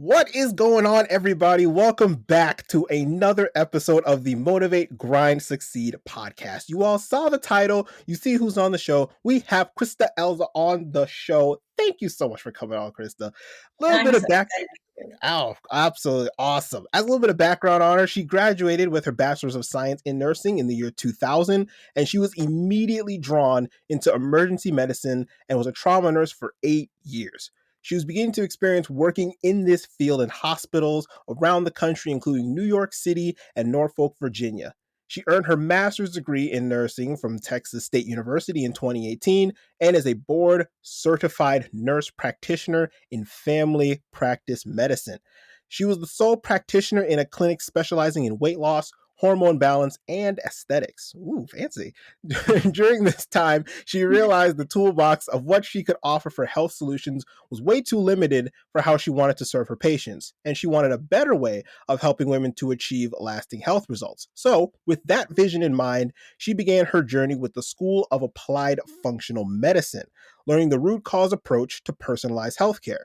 What is going on, everybody? Welcome back to another episode of the Motivate, Grind, Succeed podcast. You all saw the title. You see who's on the show. We have Christa Elza on the show. Thank you so much for coming on, Christa. A little I'm bit so of back. excited. Oh, absolutely awesome. As a little bit of background on her, she graduated with her Bachelor's of Science in Nursing in the year 2000, and she was immediately drawn into emergency medicine and was a trauma nurse for 8 years. She was beginning to experience working in this field in hospitals around the country, including New York City and Norfolk, Virginia. She earned her master's degree in nursing from Texas State University in 2018 and is a board certified nurse practitioner in family practice medicine. She was the sole practitioner in a clinic specializing in weight loss, hormone balance, and aesthetics. Ooh, fancy. During this time, she realized the toolbox of what she could offer for health solutions was way too limited for how she wanted to serve her patients, and she wanted a better way of helping women to achieve lasting health results. So, with that vision in mind, she began her journey with the School of Applied Functional Medicine, learning the root cause approach to personalized healthcare.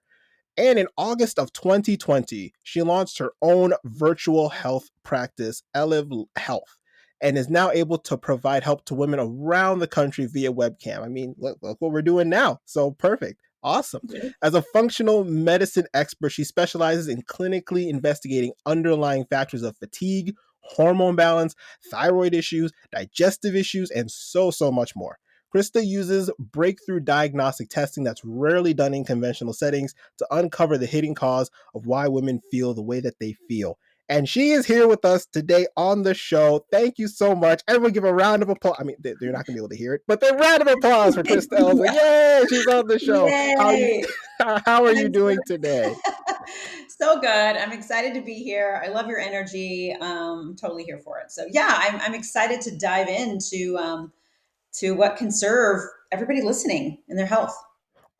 And in August of 2020, she launched her own virtual health practice, Eliv Health, and is now able to provide help to women around the country via webcam. I mean, look what we're doing now. So perfect. Awesome. As a functional medicine expert, she specializes in clinically investigating underlying factors of fatigue, hormone balance, thyroid issues, digestive issues, and so much more. Christa uses breakthrough diagnostic testing that's rarely done in conventional settings to uncover the hidden cause of why women feel the way that they feel. And she is here with us today on the show. Thank you so much. Everyone give a round of applause. I mean, they're not going to be able to hear it, but a round of applause for Christa Elza. Yay, she's on the show. Yay. How are you doing today? So good. I'm excited to be here. I love your energy. Totally here for it. So yeah, I'm excited to dive into to what can serve everybody listening in their health.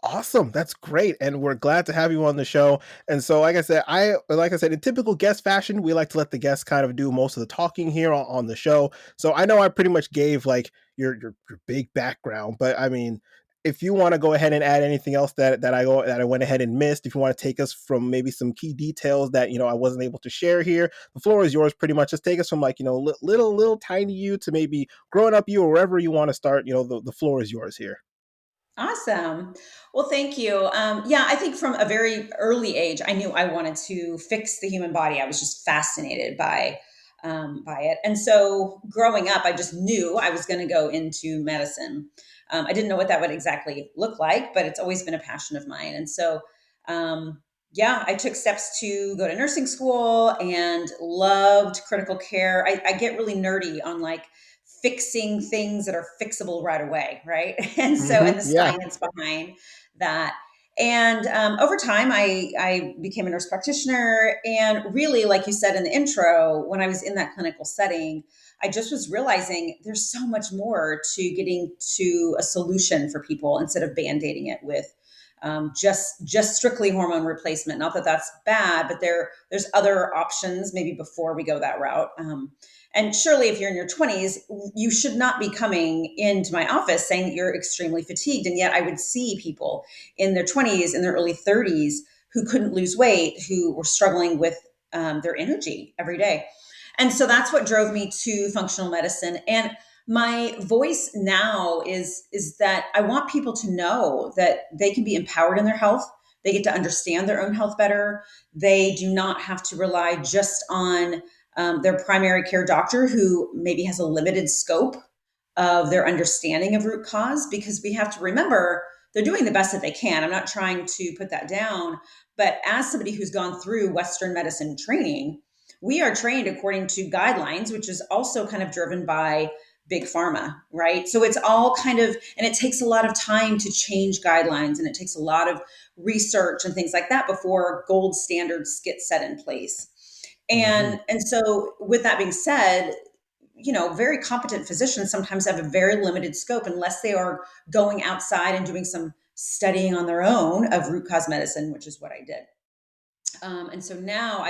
Awesome. That's great. And we're glad to have you on the show. And so, like I said, in typical guest fashion, we like to let the guests kind of do most of the talking here on the show. So I know I pretty much gave like your big background, but I mean, if you want to go ahead and add anything else that I went ahead and missed, if you want to take us from maybe some key details that I wasn't able to share here, the floor is yours. Pretty much, just take us from like little tiny you to maybe growing up you or wherever you want to start. The floor is yours here. Awesome. Well, thank you. Yeah, I think from a very early age, I knew I wanted to fix the human body. I was just fascinated by it. And so growing up, I just knew I was going to go into medicine. I didn't know what that would exactly look like, but it's always been a passion of mine. And so, yeah, I took steps to go to nursing school and loved critical care. I get really nerdy on like fixing things that are fixable right away, right? And the Yeah. science behind that. And over time, I became a nurse practitioner. And really, like you said in the intro, when I was in that clinical setting, I just was realizing there's so much more to getting to a solution for people instead of band-aiding it with just strictly hormone replacement. Not that that's bad, but there's other options maybe before we go that route. And surely, if you're in your 20s, you should not be coming into my office saying that you're extremely fatigued. And yet, I would see people in their 20s, in their early 30s, who couldn't lose weight, who were struggling with their energy every day. And so that's what drove me to functional medicine. And my voice now is that I want people to know that they can be empowered in their health. They get to understand their own health better. They do not have to rely just on their primary care doctor, who maybe has a limited scope of their understanding of root cause, because we have to remember they're doing the best that they can. I'm not trying to put that down, but as somebody who's gone through Western medicine training, we are trained according to guidelines, which is also kind of driven by big pharma, right? So it's all kind of, and it takes a lot of time to change guidelines, and it takes a lot of research and things like that before gold standards get set in place. And so with that being said, very competent physicians sometimes have a very limited scope unless they are going outside and doing some studying on their own of root cause medicine, which is what I did. And so now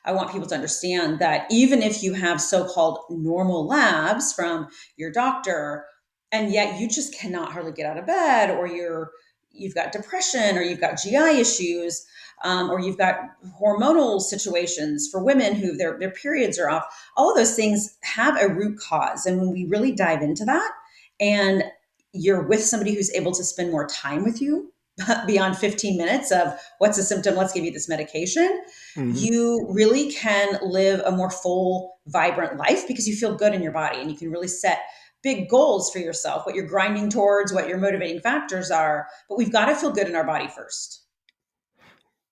I want people to understand that even if you have so-called normal labs from your doctor, and yet you just cannot hardly get out of bed, or you've got depression or you've got GI issues, or you've got hormonal situations for women who their periods are off. All of those things have a root cause. And when we really dive into that, and you're with somebody who's able to spend more time with you beyond 15 minutes of what's the symptom, let's give you this medication, Hmm. you really can live a more full, vibrant life because you feel good in your body and you can really set big goals for yourself, what you're grinding towards, what your motivating factors are. But we've got to feel good in our body first.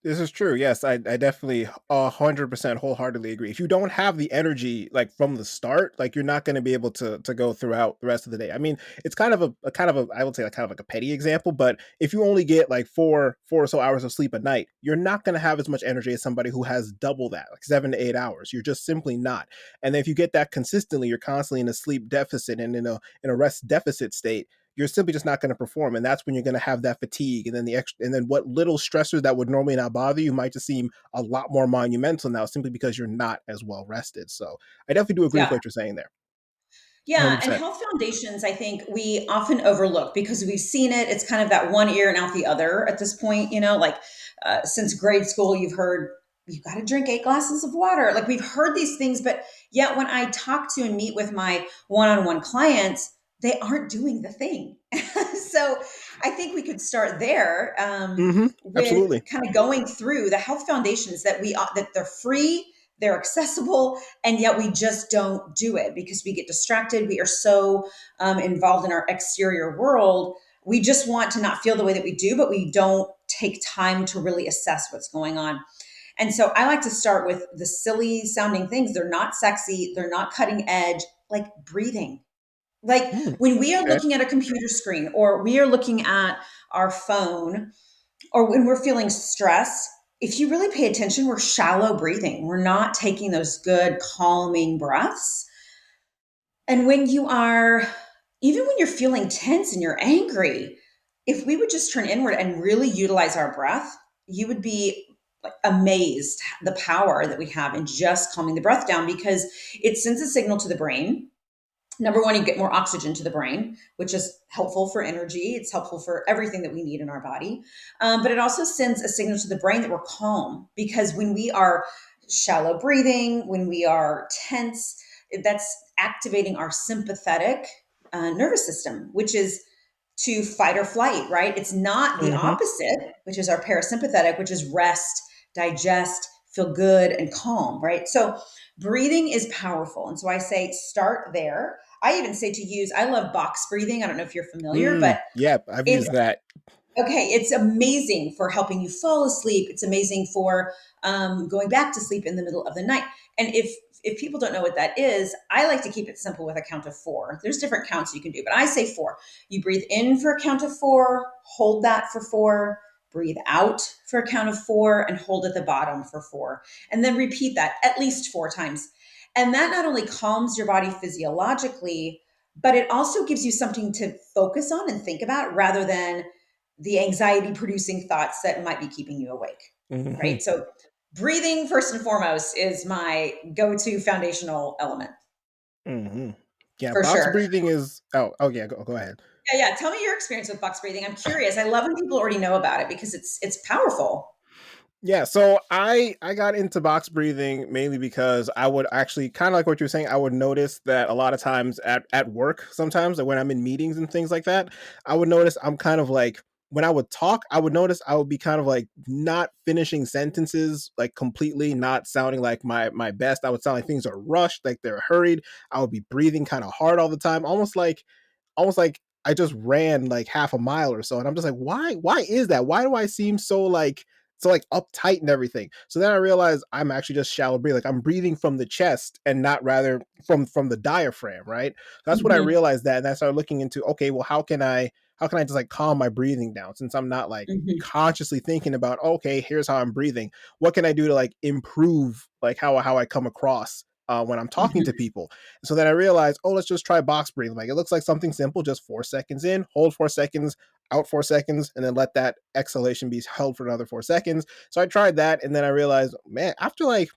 This is true. Yes, I definitely 100% wholeheartedly agree. If you don't have the energy like from the start, like you're not going to be able to go throughout the rest of the day. I mean, it's kind of a kind of a I would say like kind of like a petty example, but if you only get like four or so hours of sleep a night, you're not going to have as much energy as somebody who has double that, like 7 to 8 hours. You're just simply not. And then if you get that consistently, you're constantly in a sleep deficit and in a rest deficit state, you're simply just not going to perform, and that's when you're going to have that fatigue, and then the extra, and then what little stressors that would normally not bother you might just seem a lot more monumental now, simply because you're not as well rested. So I definitely do agree with Yeah. what you're saying there. Yeah, and 100%. health foundations, I think we often overlook because we've seen it. It's kind of that one ear and out the other at this point, like since grade school, you've heard you've got to drink 8 glasses of water. Like we've heard these things, but yet when I talk to and meet with my one on one clients, they aren't doing the thing. So I think we could start there Hmm. with Absolutely. kind of going through the health foundations that they're free, they're accessible, and yet we just don't do it because we get distracted. We are so involved in our exterior world. We just want to not feel the way that we do, but we don't take time to really assess what's going on. And so I like to start with the silly sounding things. They're not sexy, they're not cutting edge, like breathing. Like Mm, when we are okay. looking at a computer screen or we are looking at our phone or when we're feeling stress, if you really pay attention, we're shallow breathing. We're not taking those good, calming breaths. And when you are, even when you're feeling tense and you're angry, if we would just turn inward and really utilize our breath, you would be like amazed the power that we have in just calming the breath down because it sends a signal to the brain. Number one, you get more oxygen to the brain, which is helpful for energy. It's helpful for everything that we need in our body. But it also sends a signal to the brain that we're calm because when we are shallow breathing, when we are tense, that's activating our sympathetic nervous system, which is to fight or flight, right? It's not the Hmm. opposite, which is our parasympathetic, which is rest, digest, feel good, and calm, right? So breathing is powerful. And so I say start there. I even say to use, I love box breathing. I don't know if you're familiar, but Yep, I've it's used that. okay, it's amazing for helping you fall asleep. It's amazing for going back to sleep in the middle of the night. And if people don't know what that is, I like to keep it simple with a count of four. There's different counts you can do, but I say four. You breathe in for a count of four, hold that for four, breathe out for a count of four, and hold at the bottom for four. And then repeat that at least 4 times. And that not only calms your body physiologically, but it also gives you something to focus on and think about rather than the anxiety producing thoughts that might be keeping you awake, Hmm. right? So, breathing, first and foremost, is my go to foundational element Hmm. Yeah, for box sure. breathing is. Oh yeah. Go ahead. Yeah, yeah. Tell me your experience with box breathing. I'm curious. I love when people already know about it because it's powerful. Yeah, so I got into box breathing mainly because I would actually kind of like what you were saying. I would notice that a lot of times at work, sometimes like when I'm in meetings and things like that, I would notice I'm kind of like when I would talk, I would notice I would be kind of like not finishing sentences like completely, not sounding like my best. I would sound like things are rushed, like they're hurried. I would be breathing kind of hard all the time, almost like I just ran like half a mile or so. And I'm just like, why is that? Why do I seem so uptight and everything? So then I realized I'm actually just shallow breathing. Like I'm breathing from the chest and not rather from the diaphragm, right? That's what I Hmm. realized that. And I started looking into, okay, well, how can I just like calm my breathing down since I'm not like Hmm. consciously thinking about, okay, here's how I'm breathing. What can I do to like improve like how I come across when I'm talking to Hmm. people? So then I realized, oh, let's just try box breathing. Like it looks like something simple, just 4 seconds in, hold 4 seconds, out 4 seconds, and then let that exhalation be held for another 4 seconds. So I tried that, and then I realized, man, after like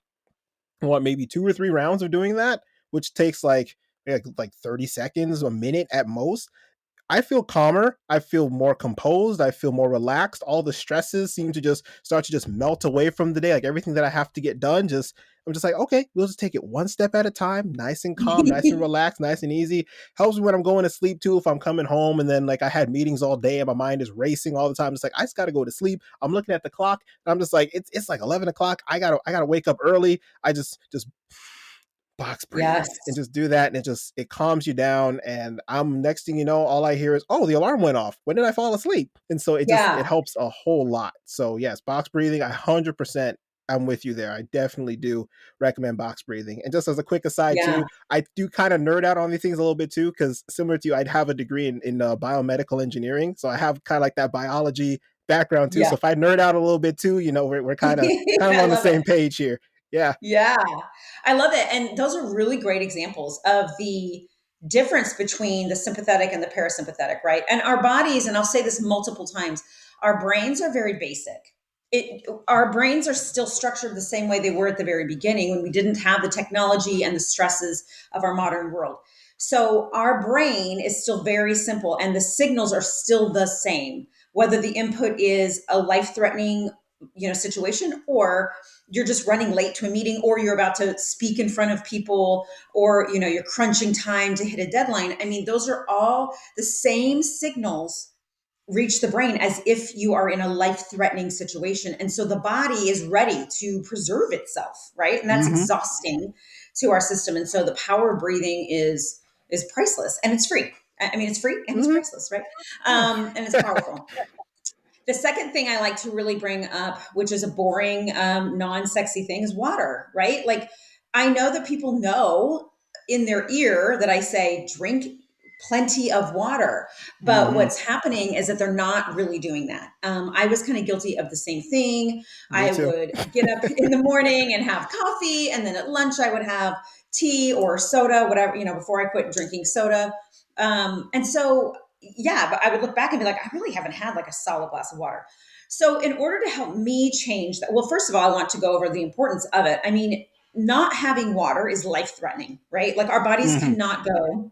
what maybe 2 or 3 rounds of doing that, which takes like 30 seconds, a minute at most, I feel calmer. I feel more composed. I feel more relaxed. All the stresses seem to just start to just melt away from the day. Like everything that I have to get done, just I'm just like, okay, we'll just take it one step at a time, nice and calm, nice and relaxed, nice and easy. Helps me when I'm going to sleep too. If I'm coming home and then like I had meetings all day and my mind is racing all the time, it's like I just gotta go to sleep. I'm looking at the clock and I'm just like, it's like 11 o'clock. I gotta wake up early. I just box breathe Yes. and just do that, and it calms you down. And I'm next thing you know, all I hear is, oh, the alarm went off, when did I fall asleep? And so it Yeah. helps a whole lot. So yes, box breathing, 100%, I'm with you there. I definitely do recommend box breathing. And just as a quick aside Yeah. too, I do kind of nerd out on these things a little bit too, because similar to you, I'd have a degree in biomedical engineering, so I have kind of like that biology background too. Yeah. So if I nerd out a little bit too, we're kind of I on the love it. same page here. Yeah. Yeah, I love it. And those are really great examples of the difference between the sympathetic and the parasympathetic, right? And our bodies, and I'll say this multiple times, our brains are very basic. Our brains are still structured the same way they were at the very beginning when we didn't have the technology and the stresses of our modern world. So our brain is still very simple and the signals are still the same, whether the input is a life-threatening, situation, or you're just running late to a meeting, or you're about to speak in front of people, or you're crunching time to hit a deadline. I mean, those are all the same signals reach the brain as if you are in a life-threatening situation, and so the body is ready to preserve itself, right? And that's Mm-hmm. exhausting to our system. And so the power of breathing is priceless, and it's free. I mean, it's free and it's Mm-hmm. priceless, right? Yeah. And it's powerful. The second thing I like to really bring up, which is a boring, non-sexy thing, is water, right? Like, I know that people know in their ear that I say, drink plenty of water. But Mm-hmm. what's happening is that they're not really doing that. I was kind of guilty of the same thing. Me I too. would get up in the morning and have coffee. And then at lunch, I would have tea or soda, whatever, before I quit drinking soda. And so yeah, but I would look back and be like, I really haven't had like a solid glass of water. So, in order to help me change that, well, first of all, I want to go over the importance of it. I mean, not having water is life threatening, right? Like our bodies Mm-hmm. cannot go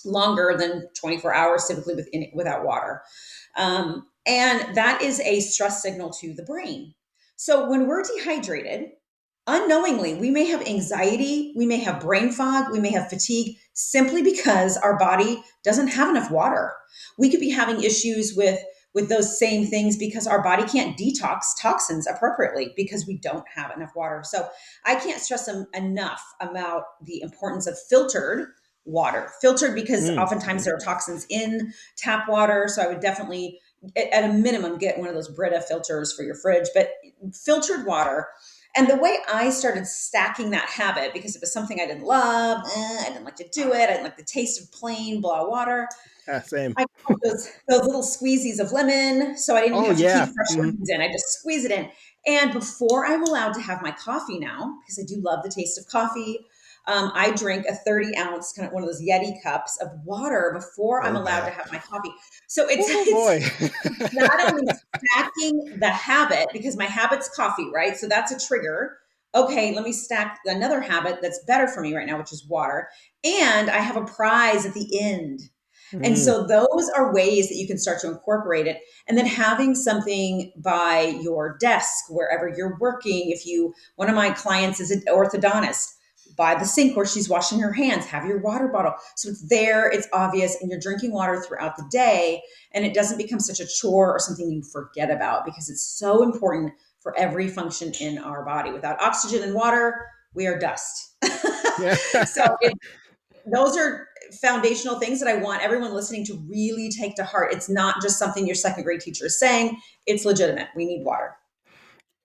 longer than 24 hours typically without water. And that is a stress signal to the brain. So, when we're dehydrated, unknowingly, we may have anxiety, we may have brain fog, we may have fatigue simply because our body doesn't have enough water. We could be having issues with those same things because our body can't detox toxins appropriately because we don't have enough water. So I can't stress them enough about the importance of filtered water. Filtered because Mm. oftentimes there are toxins in tap water. So I would definitely, at a minimum, get one of those Brita filters for your fridge. But filtered water, and the way I started stacking that habit, because it was something I didn't love, I didn't like to do it, I didn't like the taste of plain blah water. Yeah, same. I put those little squeezies of lemon, so I didn't Oh have to keep yeah. fresh Mm-hmm. lemons in. I just squeeze it in. And before I'm allowed to have my coffee now, because I do love the taste of coffee, I drink a 30-ounce, kind of one of those Yeti cups of water before I'm Oh allowed yeah. to have my coffee. So it's Oh it's boy. not only stacking the habit, because my habit's coffee, right? So that's a trigger. Okay, let me stack another habit that's better for me right now, which is water. And I have a prize at the end. And Mm. so those are ways that you can start to incorporate it. And then having something by your desk, wherever you're working. If you, one of my clients is an orthodontist, by the sink where she's washing her hands, have your water bottle. So it's there, it's obvious, and you're drinking water throughout the day. And it doesn't become such a chore or something you forget about because it's so important for every function in our body. Without oxygen and water, we are dust. Yeah. So those are foundational things that I want everyone listening to really take to heart. It's not just something your second grade teacher is saying, it's legitimate. We need water.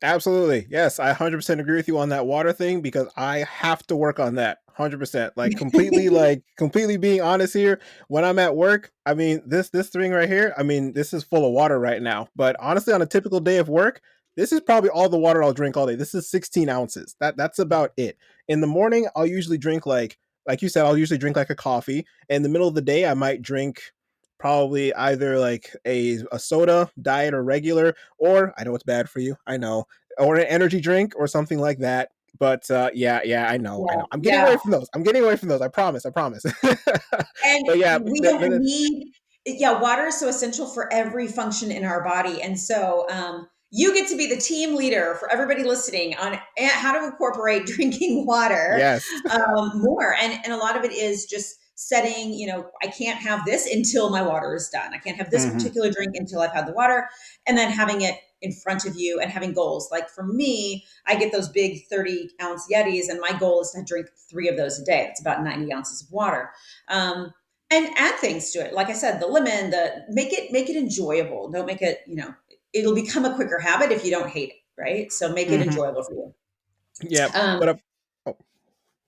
Absolutely. Yes, I 100% agree with you on that water thing because I have to work on that. 100%. Like completely being honest here, when I'm at work, I mean, this thing right here, I mean, this is full of water right now. But honestly, on a typical day of work, this is probably all the water I'll drink all day. This is 16 ounces. That's about it. In the morning, I'll usually drink like you said, I'll usually drink like a coffee. In the middle of the day, I might drink probably either like a soda, diet or regular, or I know it's bad for you. I know, or an energy drink or something like that. But yeah, I Yeah. know. I'm getting Yeah. away from those. I'm getting away from those. I promise. And But yeah, we don't need Yeah, water is so essential for every function in our body. And so you get to be the team leader for everybody listening on how to incorporate drinking water Yes. more. And a lot of it is just setting, I can't have this until my water is done. I can't have this Hmm. particular drink until I've had the water. And then having it in front of you and having goals. Like for me, I get those big 30-ounce Yetis, and my goal is to drink 3 of those a day. That's about 90 ounces of water. Um, and add things to it. Like I said, the lemon, the make it enjoyable. Don't make it, it'll become a quicker habit if you don't hate it, right? So make it Hmm. enjoyable for you. Yeah. Um, What I've, oh,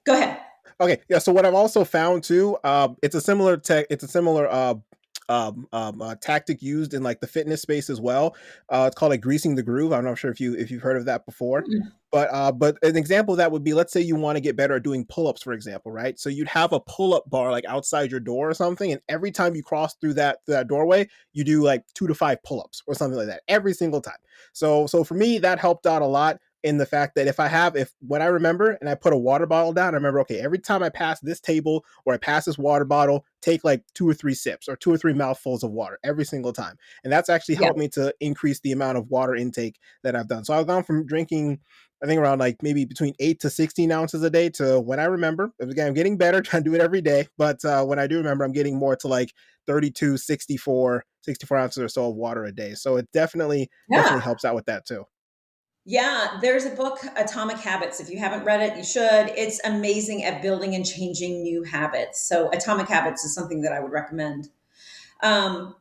Go ahead. okay. Yeah. So what I've also found too, it's a similar tech. It's a similar tactic used in like the fitness space as well. It's called like greasing the groove. I'm not sure if you've heard of that before. But an example of that would be, let's say you want to get better at doing pull-ups, for example, right? So you'd have a pull-up bar like outside your door or something, and every time you cross through that doorway, you do like 2 to 5 pull-ups or something like that every single time. So for me, that helped out a lot in the fact that if when I remember and I put a water bottle down, I remember, okay, every time I pass this table or I pass this water bottle, take like 2 or 3 sips or 2 or 3 mouthfuls of water every single time. And that's actually Yeah. helped me to increase the amount of water intake that I've done. So I've gone from drinking, I think, around like maybe between 8 to 16 ounces a day to, when I remember, again, I'm getting better, trying to do it every day. But when I do remember, I'm getting more to like 32, 64 ounces or so of water a day. So it definitely Yeah. helps out with that too. Yeah. There's a book, Atomic Habits. If you haven't read it, you should. It's amazing at building and changing new habits. So Atomic Habits is something that I would recommend. Um,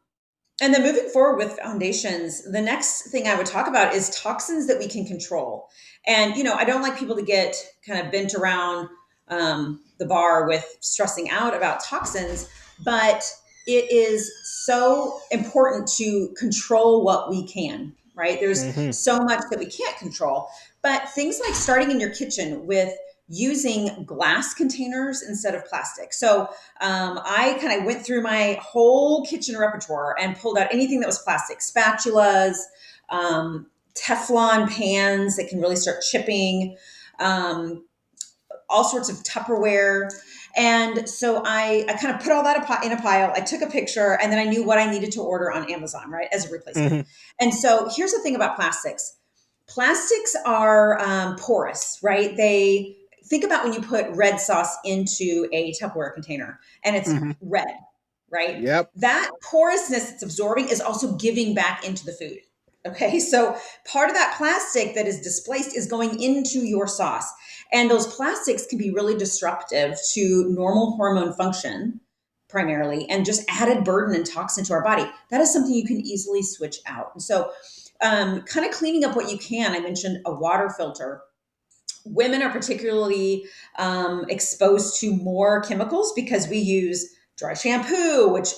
And then moving forward with foundations, the next thing I would talk about is toxins that we can control. And, I don't like people to get kind of bent around the bar with stressing out about toxins, but it is so important to control what we can, right? There's Hmm. so much that we can't control, but things like starting in your kitchen with using glass containers instead of plastic. So I kind of went through my whole kitchen repertoire and pulled out anything that was plastic, spatulas, Teflon pans that can really start chipping, um, all sorts of Tupperware. And so I kind of put all that in a pile. I took a picture, and then I knew what I needed to order on Amazon, right, as a replacement. Hmm. And so here's the thing about plastics. Plastics are porous, right? They think about when you put red sauce into a Tupperware container and it's Hmm. red, right? Yep. That porousness it's absorbing is also giving back into the food. Okay, so part of that plastic that is displaced is going into your sauce. And those plastics can be really disruptive to normal hormone function, primarily, and just added burden and toxin to our body. That is something you can easily switch out. And so kind of cleaning up what you can. I mentioned a water filter. Women are particularly exposed to more chemicals because we use dry shampoo, which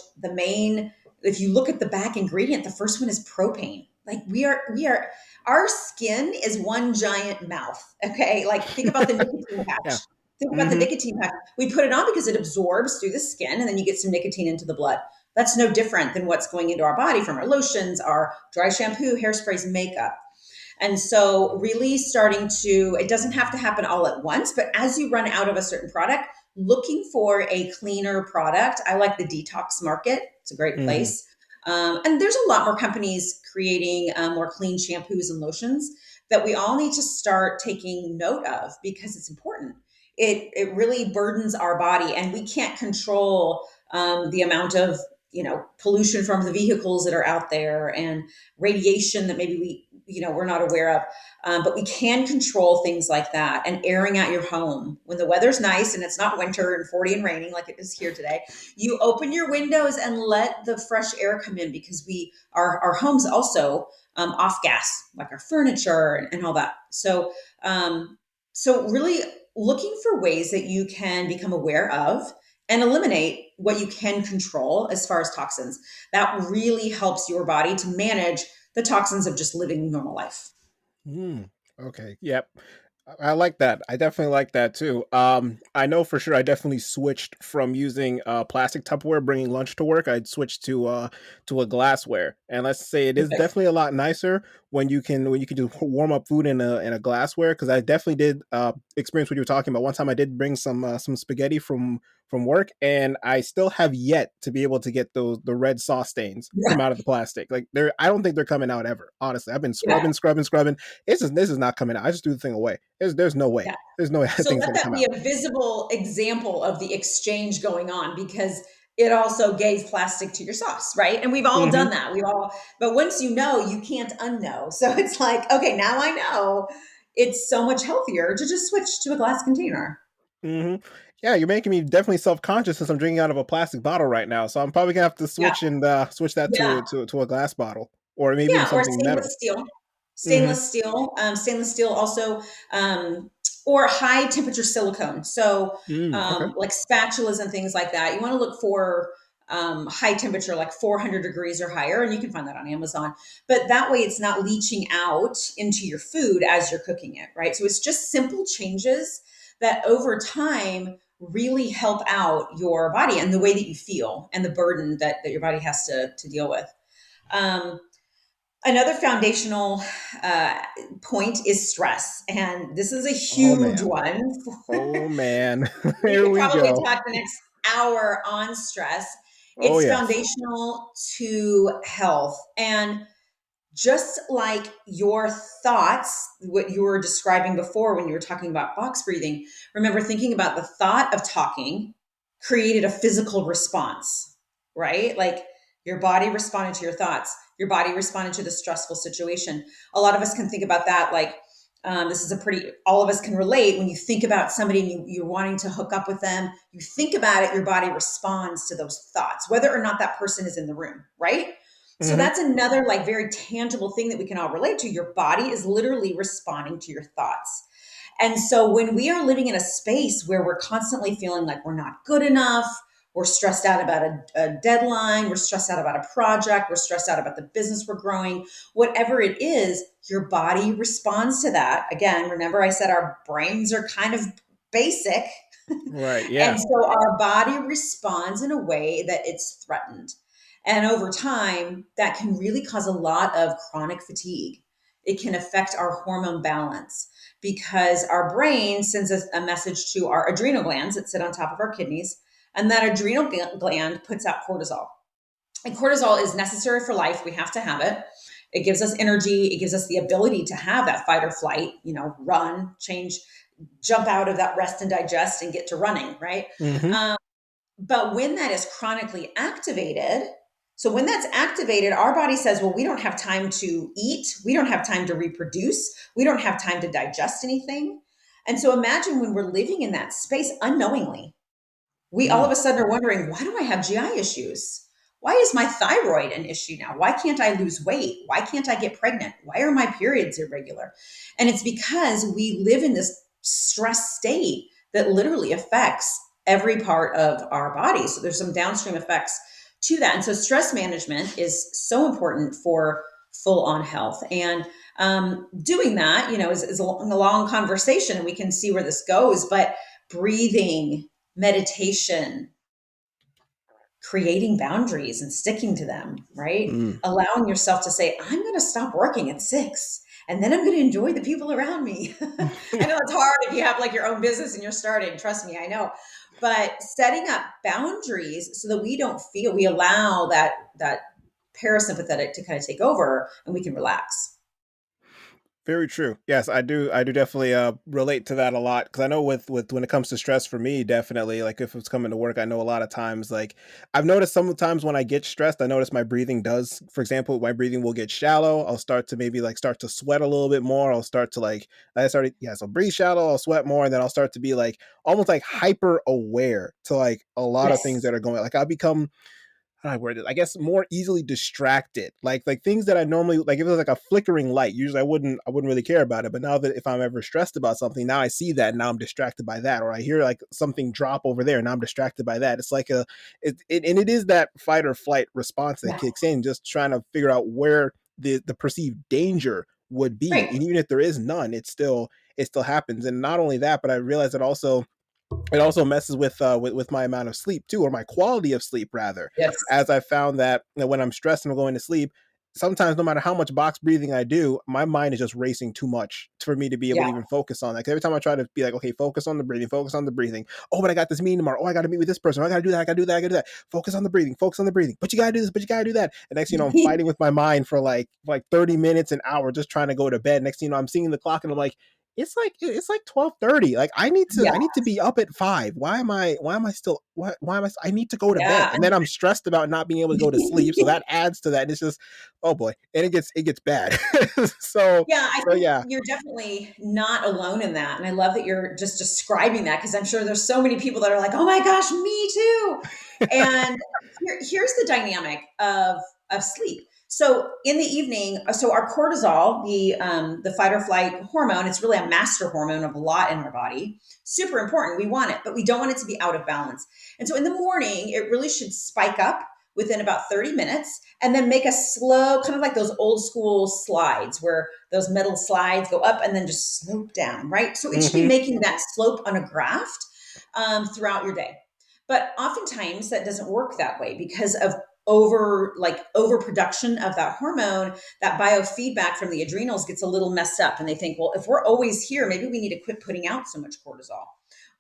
if you look at the back ingredient, the first one is propane. Like our skin is one giant mouth. Okay. Like think about the nicotine Yeah. patch. Think about the Hmm. nicotine patch. We put it on because it absorbs through the skin and then you get some nicotine into the blood. That's no different than what's going into our body from our lotions, our dry shampoo, hairsprays, makeup. And so, really starting to, it doesn't have to happen all at once, but as you run out of a certain product, looking for a cleaner product. I like the detox market, it's a great Hmm. place. And there's a lot more companies creating more clean shampoos and lotions that we all need to start taking note of because it's important. It really burdens our body, and we can't control the amount of pollution from the vehicles that are out there and radiation that maybe we're not aware of, but we can control things like that. And airing out your home when the weather's nice and it's not winter and 40 and raining like it is here today, you open your windows and let the fresh air come in because our homes also off gas, like our furniture and all that. So really looking for ways that you can become aware of and eliminate what you can control as far as toxins. That really helps your body to manage the toxins of just living normal life. Mm. Okay. Yep. I like that. I definitely like that too. I know for sure I definitely switched from using plastic Tupperware bringing lunch to work. I'd switched to a glassware, and let's say it is Perfect. definitely a lot nicer when you can just warm up food in a glassware. Because I definitely did experience what you were talking about. One time I did bring some spaghetti from work, and I still have yet to be able to get those the red sauce stains Yeah. come out of the plastic. Like they're I don't think they're coming out ever. Honestly, I've been Yeah. scrubbing. It's just this is not coming out. I just do the thing away. There's no way. Yeah. There's no way that So thing's let gonna that come be out. a visible example of the exchange going on because it also gave plastic to your sauce, right? And we've all Hmm. done that. But once you know, you can't unknow. So it's like, okay, now I know it's so much healthier to just switch to a glass container. Hmm. Yeah, you're making me definitely self conscious since I'm drinking out of a plastic bottle right now. So I'm probably gonna have to Yeah. switch that Yeah. to a glass bottle or maybe even Yeah, or something metal. Hmm. stainless steel also, um, or high temperature silicone. So, Okay. like spatulas and things like that, you want to look for high temperature, like 400 degrees or higher, and you can find that on Amazon. But that way, it's not leaching out into your food as you're cooking it, right? So it's just simple changes that over time really help out your body and the way that you feel and the burden that your body has to deal with. Um, Another foundational uh, point is stress. And this is a Oh huge man. one. Oh man. We Here could we probably go. talk the next hour on stress. Oh It's yes. foundational to health. And just like your thoughts, what you were describing before when you were talking about box breathing, remember thinking about the thought of talking created a physical response, right? Like your body responded to your thoughts, your body responded to the stressful situation. A lot of us can think about that like, this is a pretty, all of us can relate. When you think about somebody and you're wanting to hook up with them, you think about it, your body responds to those thoughts, whether or not that person is in the room, right? So Hmm. that's another like very tangible thing that we can all relate to. Your body is literally responding to your thoughts. And so when we are living in a space where we're constantly feeling like we're not good enough, we're stressed out about a deadline, we're stressed out about a project, we're stressed out about the business we're growing, whatever it is, your body responds to that. Again, remember I said our brains are kind of basic. Right. Yeah. And so our body responds in a way that it's threatened. And over time, that can really cause a lot of chronic fatigue. It can affect our hormone balance because our brain sends a message to our adrenal glands that sit on top of our kidneys. And that adrenal gland puts out cortisol. And cortisol is necessary for life. We have to have it. It gives us energy. It gives us the ability to have that fight or flight, run, change, jump out of that rest and digest and get to running, right? Hmm. Um, but when that is chronically activated, so when that's activated, our body says, well, we don't have time to eat. We don't have time to reproduce. We don't have time to digest anything. And so imagine when we're living in that space unknowingly, we all of Mm. a sudden are wondering, why do I have GI issues? Why is my thyroid an issue now? Why can't I lose weight? Why can't I get pregnant? Why are my periods irregular? And it's because we live in this stress state that literally affects every part of our body. So there's some downstream effects to that. And so stress management is so important for full on health. And doing that, is a long conversation and we can see where this goes, but breathing, meditation, creating boundaries and sticking to them, right? Mm. Allowing yourself to say, I'm going to stop working at 6 and then I'm going to enjoy the people around me. I know it's hard if you have like your own business and you're starting, trust me, I know. But setting up boundaries so that we don't feel, we allow that parasympathetic to kind of take over and we can relax. Very true. Yes, I do. I do definitely relate to that a lot because I know with when it comes to stress for me, definitely like if it's coming to work, I know a lot of times like I've noticed sometimes when I get stressed, I notice my breathing does. For example, my breathing will get shallow. I'll start to maybe like start to sweat a little bit more. I'll start to like I started yeah, so breathe shallow. I'll sweat more, and then I'll start to be like almost like hyper aware to like a lot of things Yes. that are going. Like I'll become how do I word it? I guess more easily distracted. Like things that I normally like if it was like a flickering light, usually I wouldn't really care about it. But now that if I'm ever stressed about something, now I see that and now I'm distracted by that. Or I hear like something drop over there and now I'm distracted by that. It's like and it is that fight or flight response that Yeah. kicks in, just trying to figure out where the perceived danger would be. Right. And even if there is none, it still happens. And not only that, but I realized that also it also messes with my amount of sleep too, or my quality of sleep rather. Yes. As I found that, when I'm stressed and I'm going to sleep, sometimes no matter how much box breathing I do, my mind is just racing too much for me to be able Yeah. to even focus on that. 'Cause every time I try to be like, okay, focus on the breathing, focus on the breathing. Oh, but I got this meeting tomorrow. Oh, I got to meet with this person. Oh, I got to do that. I got to do that. I got to do that. Focus on the breathing. Focus on the breathing. But you got to do this. But you got to do that. And next, I'm fighting with my mind for like 30 minutes, an hour, just trying to go to bed. Next, I'm seeing the clock and I'm like, it's like 12:30. Like Yeah. I need to be up at 5. Why am I still why am I need to go to bed. Yeah. And then I'm stressed about not being able to go to sleep. So that adds to that. And it's just, oh boy. And it gets bad. so Yeah, I so think yeah. you're definitely not alone in that. And I love that you're just describing that because I'm sure there's so many people that are like, oh my gosh, me too. And here's the dynamic of sleep. So in the evening, so our cortisol, the fight or flight hormone, it's really a master hormone of a lot in our body. Super important. We want it, but we don't want it to be out of balance. And so in the morning, it really should spike up within about 30 minutes and then make a slow, kind of like those old school slides where those metal slides go up and then just slope down, right? So it should be Hmm. making that slope on a graph throughout your day. But oftentimes that doesn't work that way because of overproduction of that hormone. That biofeedback from the adrenals gets a little messed up and they think, well, if we're always here, maybe we need to quit putting out so much cortisol,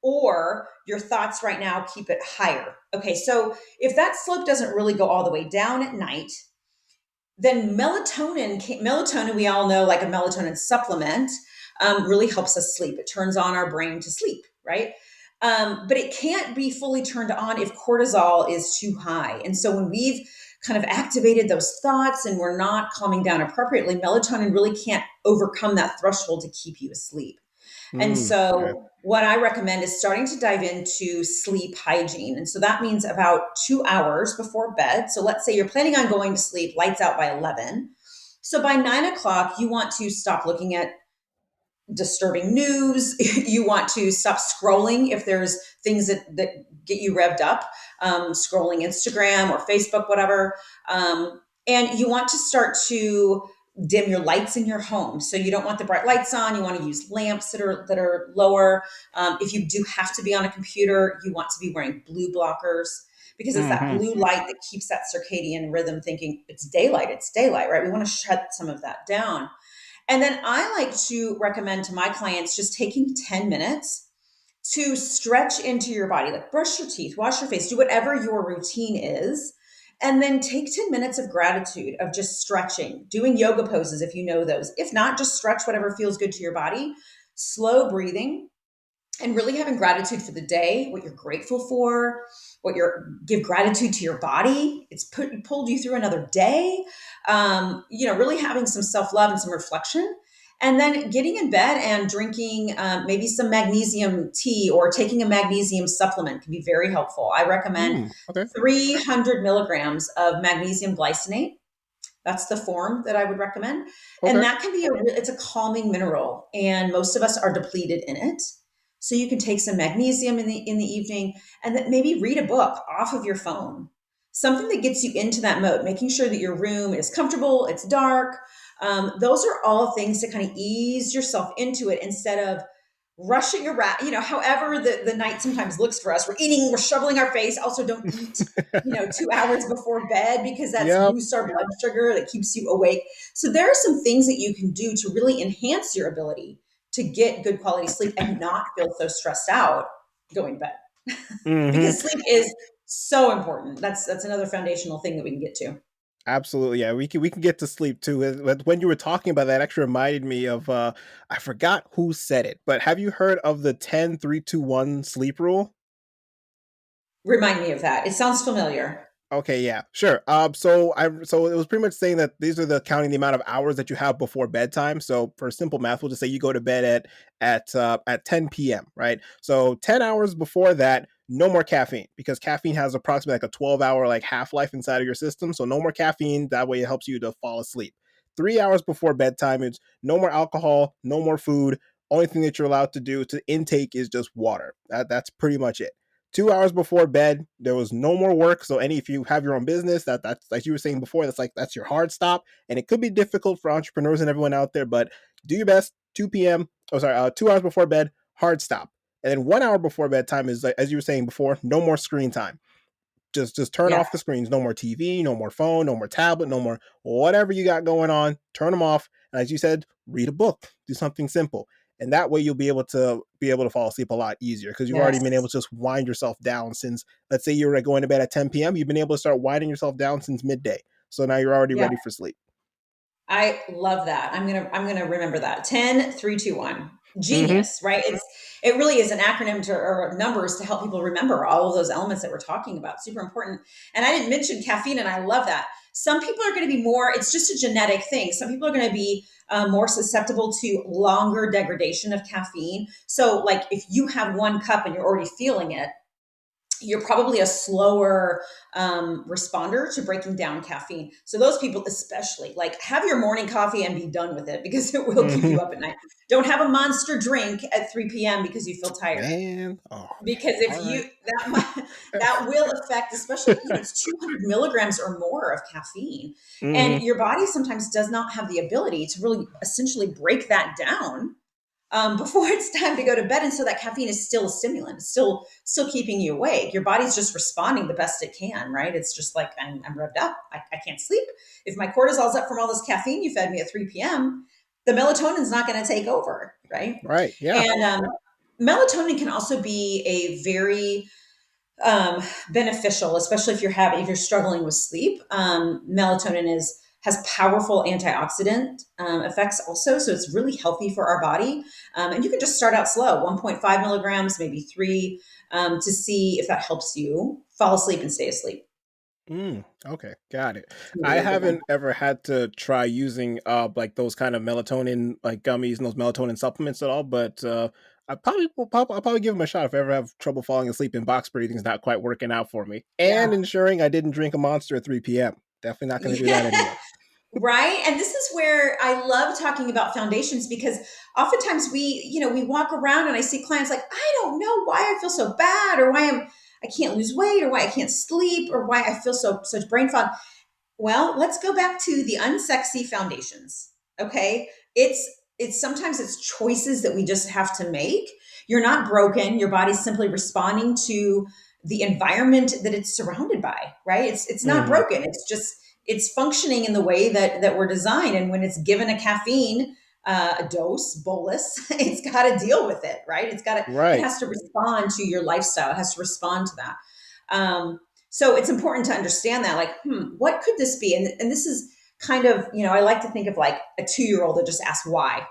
or your thoughts right now keep it higher. Okay, so if that slope doesn't really go all the way down at night, then melatonin, we all know, like a melatonin supplement, really helps us sleep. It turns on our brain to sleep, right? But it can't be fully turned on if cortisol is too high. And so when we've kind of activated those thoughts and we're not calming down appropriately, melatonin really can't overcome that threshold to keep you asleep. And Okay. so, what I recommend is starting to dive into sleep hygiene. And so that means about 2 hours before bed. So, let's say you're planning on going to sleep, lights out by 11. So, by 9 o'clock, you want to stop looking at disturbing news. You want to stop scrolling if there's things that get you revved up, scrolling Instagram or Facebook, whatever. And you want to start to dim your lights in your home. So you don't want the bright lights on. You want to use lamps that are lower. If you do have to be on a computer, you want to be wearing blue blockers because it's that Hmm. blue light that keeps that circadian rhythm thinking it's daylight, right? We want to shut some of that down. And then I like to recommend to my clients just taking 10 minutes to stretch into your body, like brush your teeth, wash your face, do whatever your routine is. And then take 10 minutes of gratitude of just stretching, doing yoga poses if you know those. If not, just stretch whatever feels good to your body, slow breathing, and really having gratitude for the day, what you're grateful for, what you're give gratitude to your body. Pulled you through another day. Really having some self love and some reflection, and then getting in bed and drinking maybe some magnesium tea or taking a magnesium supplement can be very helpful. I recommend Okay. 300 milligrams of magnesium glycinate. That's the form that I would recommend. And Okay. that can be it's a calming mineral and most of us are depleted in it. So you can take some magnesium in the evening and then maybe read a book off of your phone. Something that gets you into that mode, making sure that your room is comfortable, it's dark. Those are all things to kind of ease yourself into it instead of rushing around, however the night sometimes looks for us. We're eating, we're shoveling our face. Also, don't eat 2 hours before bed because that's Yep. boosts our blood sugar that keeps you awake. So there are some things that you can do to really enhance your ability to get good quality sleep and not feel so stressed out going to bed Hmm. because sleep is so important. That's another foundational thing that we can get to. Absolutely. Yeah, we can get to sleep too. But when you were talking about that, it actually reminded me of I forgot who said it, but have you heard of the 10-3-2-1 sleep rule? Remind me of that. It sounds familiar. Okay, yeah, sure. So it was pretty much saying that these are the counting the amount of hours that you have before bedtime. So for simple math, we'll just say you go to bed at 10 p.m. Right. So 10 hours before that, no more caffeine because caffeine has approximately like a 12-hour like half life inside of your system. So no more caffeine. That way, it helps you to fall asleep. 3 hours before bedtime, it's no more alcohol, no more food. Only thing that you're allowed to do to intake is just water. That's pretty much it. 2 hours before bed. There was no more work. So if you have your own business, that's like you were saying before, that's your hard stop. And it could be difficult for entrepreneurs and everyone out there, but do your best. 2 p.m. Oh, sorry, 2 hours before bed, hard stop. And then 1 hour before bedtime is, like, as you were saying before, no more screen time. Just turn Yeah. off the screens. No more TV, no more phone, no more tablet, no more whatever you got going on. Turn them off. And as you said, read a book. Do something simple. And that way you'll be able to fall asleep a lot easier, because you've already been able Yes. to just wind yourself down since, let's say you were going to bed at 10 p.m. You've been able to start winding yourself down since midday. So now you're already Yeah. ready for sleep. I love that. I'm gonna remember that. 10, 3, 2, 1. Mm-hmm. Genius, right? It really is an acronym to or numbers to help people remember all of those elements that we're talking about. Super important. And I didn't mention caffeine, and I love that. Some people are going to be more. It's just a genetic thing. Some people are going to be more susceptible to longer degradation of caffeine. So, like if you have 1 cup and you're already feeling it, you're probably a slower responder to breaking down caffeine. So those people, especially, like have your morning coffee and be done with it because it will keep Mm-hmm. you up at night. Don't have a monster drink at 3 p.m. because you feel tired. Man. Oh, Because all if right. you that will affect, especially it's 200 milligrams or more of caffeine, and Mm-hmm. your body sometimes does not have the ability to really essentially break that down before it's time to go to bed. And so that caffeine is still a stimulant, it's still keeping you awake. Your body's just responding the best it can, right? It's just like I'm revved up. I can't sleep. If my cortisol's up from all this caffeine you fed me at 3 p.m., the melatonin's not going to take over, right? Right. Yeah. And melatonin can also be a very beneficial, especially if you're struggling with sleep. Melatonin is has powerful antioxidant effects also, so it's really healthy for our body. And you can just start out slow, 1.5 milligrams, maybe 3, to see if that helps you fall asleep and stay asleep. Okay, got it. It's a I really good one. haven't ever had to try using like those kind of melatonin like gummies and those melatonin supplements at all, but I'll probably give them a shot if I ever have trouble falling asleep and box breathing is not quite working out for me. And Yeah. ensuring I didn't drink a monster at 3 p.m. Definitely not going to do that Yeah. anymore. Right. And this is where I love talking about foundations, because oftentimes we walk around and I see clients like, I don't know why I feel so bad, or I can't lose weight, or why I can't sleep, or why I feel such brain fog. Well, let's go back to the unsexy foundations. Okay. It's sometimes it's choices that we just have to make. You're not broken. Your body's simply responding to the environment that it's surrounded by, right? It's not Hmm. broken. It's just it's functioning in the way that we're designed. And when it's given a caffeine a dose bolus, it's got to deal with it, right? It Right. has to respond to your lifestyle. It has to respond to that. So it's important to understand that, like, what could this be? And this is kind of, I like to think of like a 2-year-old that just asks why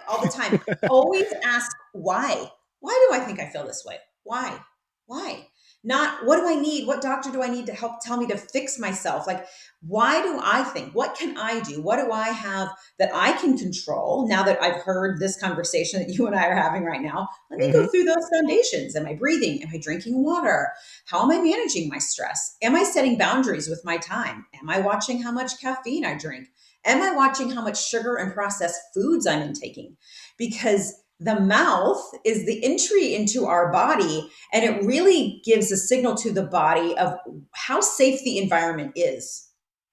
all the time. Always ask why. Why do I think I feel this way? Why? Why? Not what do I need? What doctor do I need to help tell me to fix myself? Like, why do I think? What can I do? What do I have that I can control now that I've heard this conversation that you and I are having right now? Let me go Hmm. through those foundations. Am I breathing? Am I drinking water? How am I managing my stress? Am I setting boundaries with my time? Am I watching how much caffeine I drink? Am I watching how much sugar and processed foods I'm intaking? Because the mouth is the entry into our body, and it really gives a signal to the body of how safe the environment is,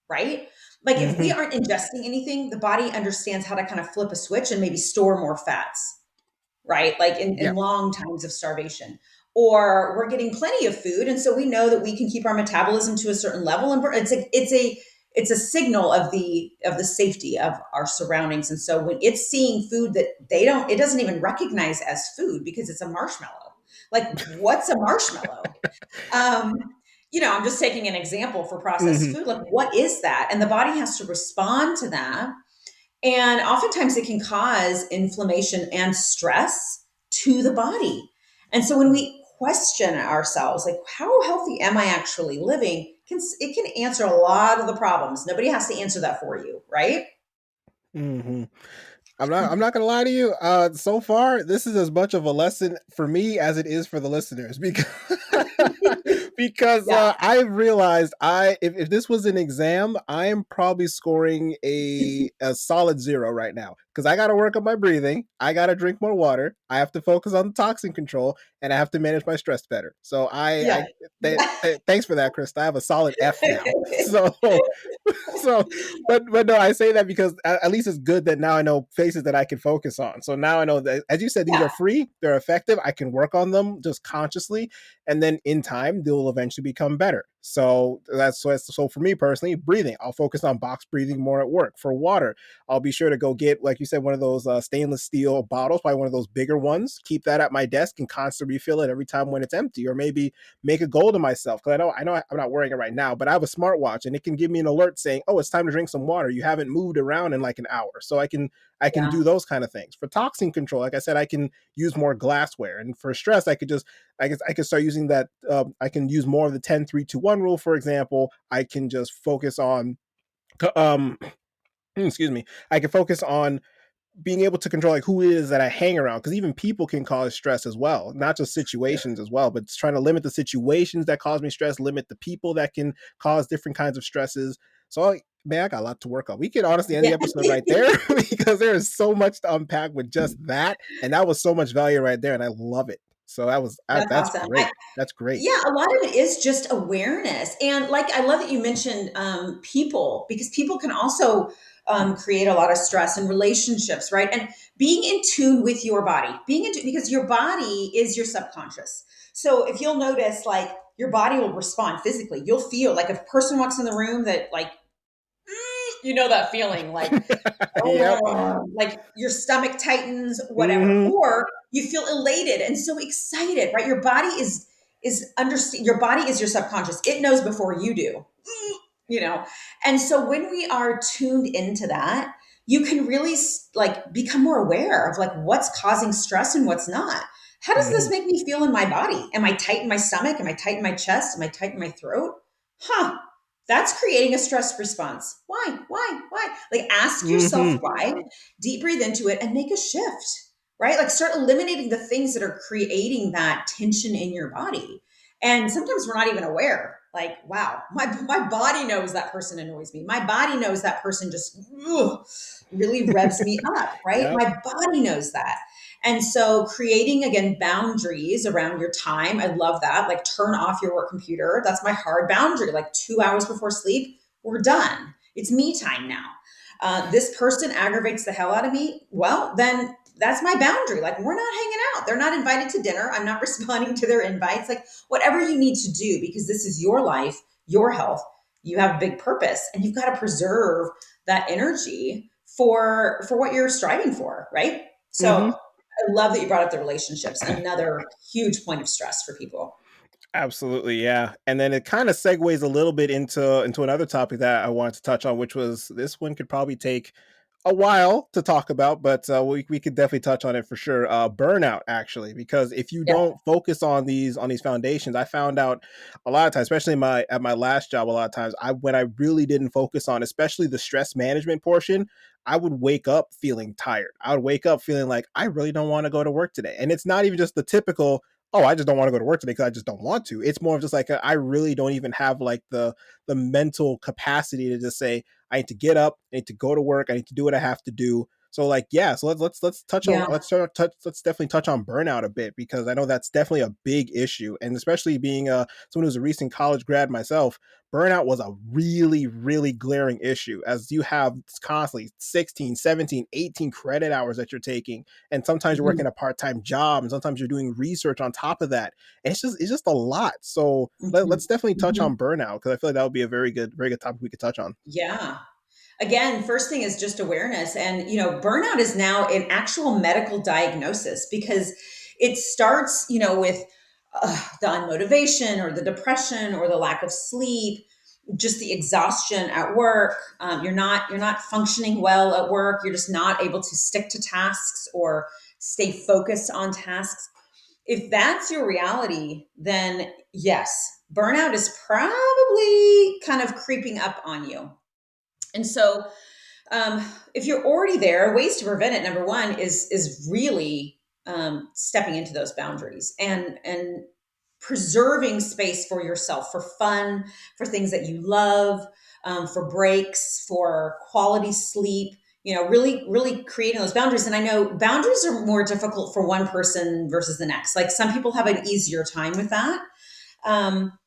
right? Like if we Hmm. aren't ingesting anything, the body understands how to kind of flip a switch and maybe store more fats, right? Like in Yeah. long times of starvation. Or we're getting plenty of food, and so we know that we can keep our metabolism to a certain level, and it's a signal of the safety of our surroundings. And so when it's seeing food that it doesn't even recognize as food because it's a marshmallow. Like, what's a marshmallow? Um, I'm just taking an example for processed Hmm. food. Like, what is that? And the body has to respond to that, and oftentimes it can cause inflammation and stress to the body. And so when we question ourselves, like, how healthy am I actually living? It can answer a lot of the problems. Nobody has to answer that for you, right? Hmm. I'm not gonna lie to you. So far, this is as much of a lesson for me as it is for the listeners, because because Yeah. I've realized if this was an exam, I am probably scoring a solid 0 right now. because I got to work on my breathing. I got to drink more water. I have to focus on toxin control, and I have to manage my stress better. So Yeah. thanks for that, Krista. I have a solid F now. So so but no, I say that because at least it's good that now I know faces that I can focus on. So now I know that, as you said, these Yeah. are free, they're effective, I can work on them just consciously, and then in time they'll eventually become better. So so for me personally, breathing, I'll focus on box breathing more at work. For water, I'll be sure to go get, like you said, one of those stainless steel bottles, probably one of those bigger ones, keep that at my desk and constantly refill it every time when it's empty. Or maybe make a goal to myself, because I know I'm not wearing it right now, but I have a smartwatch and it can give me an alert saying, "Oh, it's time to drink some water. You haven't moved around in like an hour." So I can Yeah. do those kind of things. For toxin control, like I said, I can use more glassware, and for stress, I could just I guess I could start using that. I can use more of the 10-3-2-1 rule, for example. I can just focus on um excuse me. I can focus on being able to control like who it is that I hang around, because even people can cause stress as well, not just situations as well, but it's trying to limit the situations that cause me stress, limit the people that can cause different kinds of stresses. So man, I got a lot to work on. We could honestly end the Yeah. episode right there because there is so much to unpack with just that, and that was so much value right there, and I love it. So That's that's awesome. great. That's great. Yeah, a lot of it is just awareness. And like, I love that you mentioned people, because people can also create a lot of stress in relationships, right? And being in tune with your body, because your body is your subconscious. So if you'll notice, like, your body will respond physically. You'll feel like if a person walks in the room that, like, you know, that feeling like, Yep. like your stomach tightens, whatever, Mm-hmm. or you feel elated and so excited, right? Your body is understand. Your body is your subconscious. It knows before you do, you know. And so when we are tuned into that, you can really like become more aware of like what's causing stress and what's not. How does Mm-hmm. this make me feel in my body? Am I tight in my stomach? Am I tight in my chest? Am I tight in my throat? Huh, that's creating a stress response. Why? Why? Why? Like, ask yourself Mm-hmm. why, deep breathe into it, and make a shift, right? Like, start eliminating the things that are creating that tension in your body. And sometimes we're not even aware. Like, wow, my body knows that person annoys me. My body knows that person just really revs me up, right? Yep. My body knows that. And so creating again boundaries around your time. I love that. Like, turn off your work computer. That's my hard boundary. Like 2 hours before sleep, we're done. It's me time now. This person aggravates the hell out of me. Well, then that's my boundary. Like, we're not hanging out. They're not invited to dinner. I'm not responding to their invites. Like, whatever you need to do, because this is your life, your health. You have a big purpose, and you've got to preserve that energy for what you're striving for, right? So Mm-hmm. I love that you brought up the relationships, another huge point of stress for people. Absolutely, yeah. And then it kind of segues a little bit into another topic that I wanted to touch on, which was, this one could probably take a while to talk about, but we could definitely touch on it for sure. Burnout, actually, because if you Yeah. don't focus on these foundations, I found out a lot of times, especially at my last job, a lot of times, when I really didn't focus on, especially the stress management portion, I would wake up feeling tired. I would wake up feeling like I really don't want to go to work today, and it's not even just the typical, "Oh, I just don't want to go to work today because I just don't want to." It's more of just like I really don't even have like the mental capacity to just say, I need to get up, I need to go to work, I need to do what I have to do. So like, yeah, so let's touch on Yeah. let's definitely touch on burnout a bit, because I know that's definitely a big issue, and especially being someone who's a recent college grad myself, burnout was a really glaring issue, as you have constantly 16, 17, 18 credit hours that you're taking, and sometimes you're Mhm. working a part-time job, and sometimes you're doing research on top of that, and it's just a lot. So Mhm. let's definitely touch Mhm. on burnout, because I feel like that would be a very good topic we could touch on. Yeah. Again, first thing is just awareness. And, you know, burnout is now an actual medical diagnosis, because it starts, you know, with the unmotivation or the depression or the lack of sleep, just the exhaustion at work. You're not functioning well at work. You're just not able to stick to tasks or stay focused on tasks. If that's your reality, then yes, burnout is probably kind of creeping up on you. And so, if you're already there, ways to prevent it. Number one is really stepping into those boundaries and preserving space for yourself, for fun, for things that you love, for breaks, for quality sleep. really, really creating those boundaries. And I know boundaries are more difficult for one person versus the next. Like some people have an easier time with that. Um,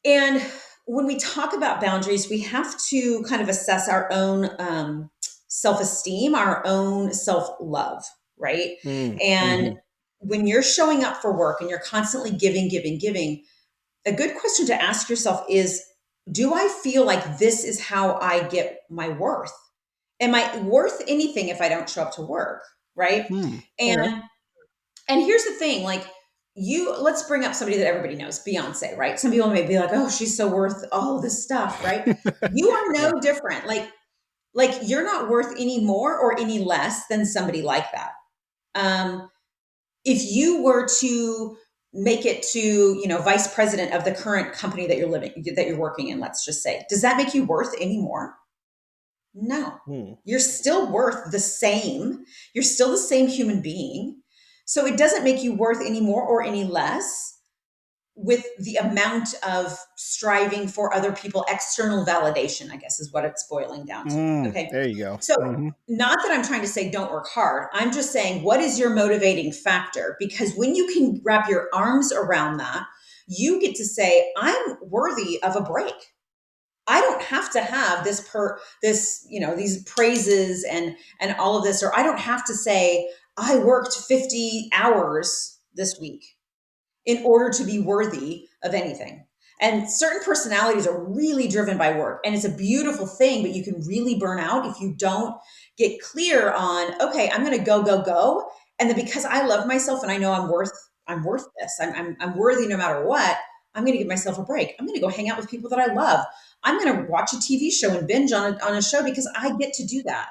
and when we talk about boundaries, we have to kind of assess our own self esteem, our own self love, right? And Mm-hmm. when you're showing up for work and you're constantly giving, giving, giving, a good question to ask yourself is, do I feel like this is how I get my worth? Am I worth anything if I don't show up to work? Right. Hmm. Okay. And here's the thing, like, let's bring up somebody that everybody knows, Beyonce, right? Some people may be like, oh, she's so worth all of this stuff, right? You are Yeah. no different. Like you're not worth any more or any less than somebody like that. Um, if you were to make it to, vice president of the current company that you're working in, let's just say, does that make you worth any more? No. Hmm. You're still worth the same. You're still the same human being. So it doesn't make you worth any more or any less with the amount of striving for other people, external validation, I guess is what it's boiling down to. Okay. There you go. So, Mm-hmm. not that I'm trying to say don't work hard. I'm just saying, what is your motivating factor? Because when you can wrap your arms around that, you get to say, I'm worthy of a break. I don't have to have these praises and all of this, or I don't have to say I worked 50 hours this week in order to be worthy of anything. And certain personalities are really driven by work, and it's a beautiful thing, but you can really burn out if you don't get clear on, okay, I'm going to go, go, go. And then because I love myself and I know I'm worth this. I'm worthy no matter what. I'm going to give myself a break. I'm going to go hang out with people that I love. I'm going to watch a TV show and binge on a show because I get to do that.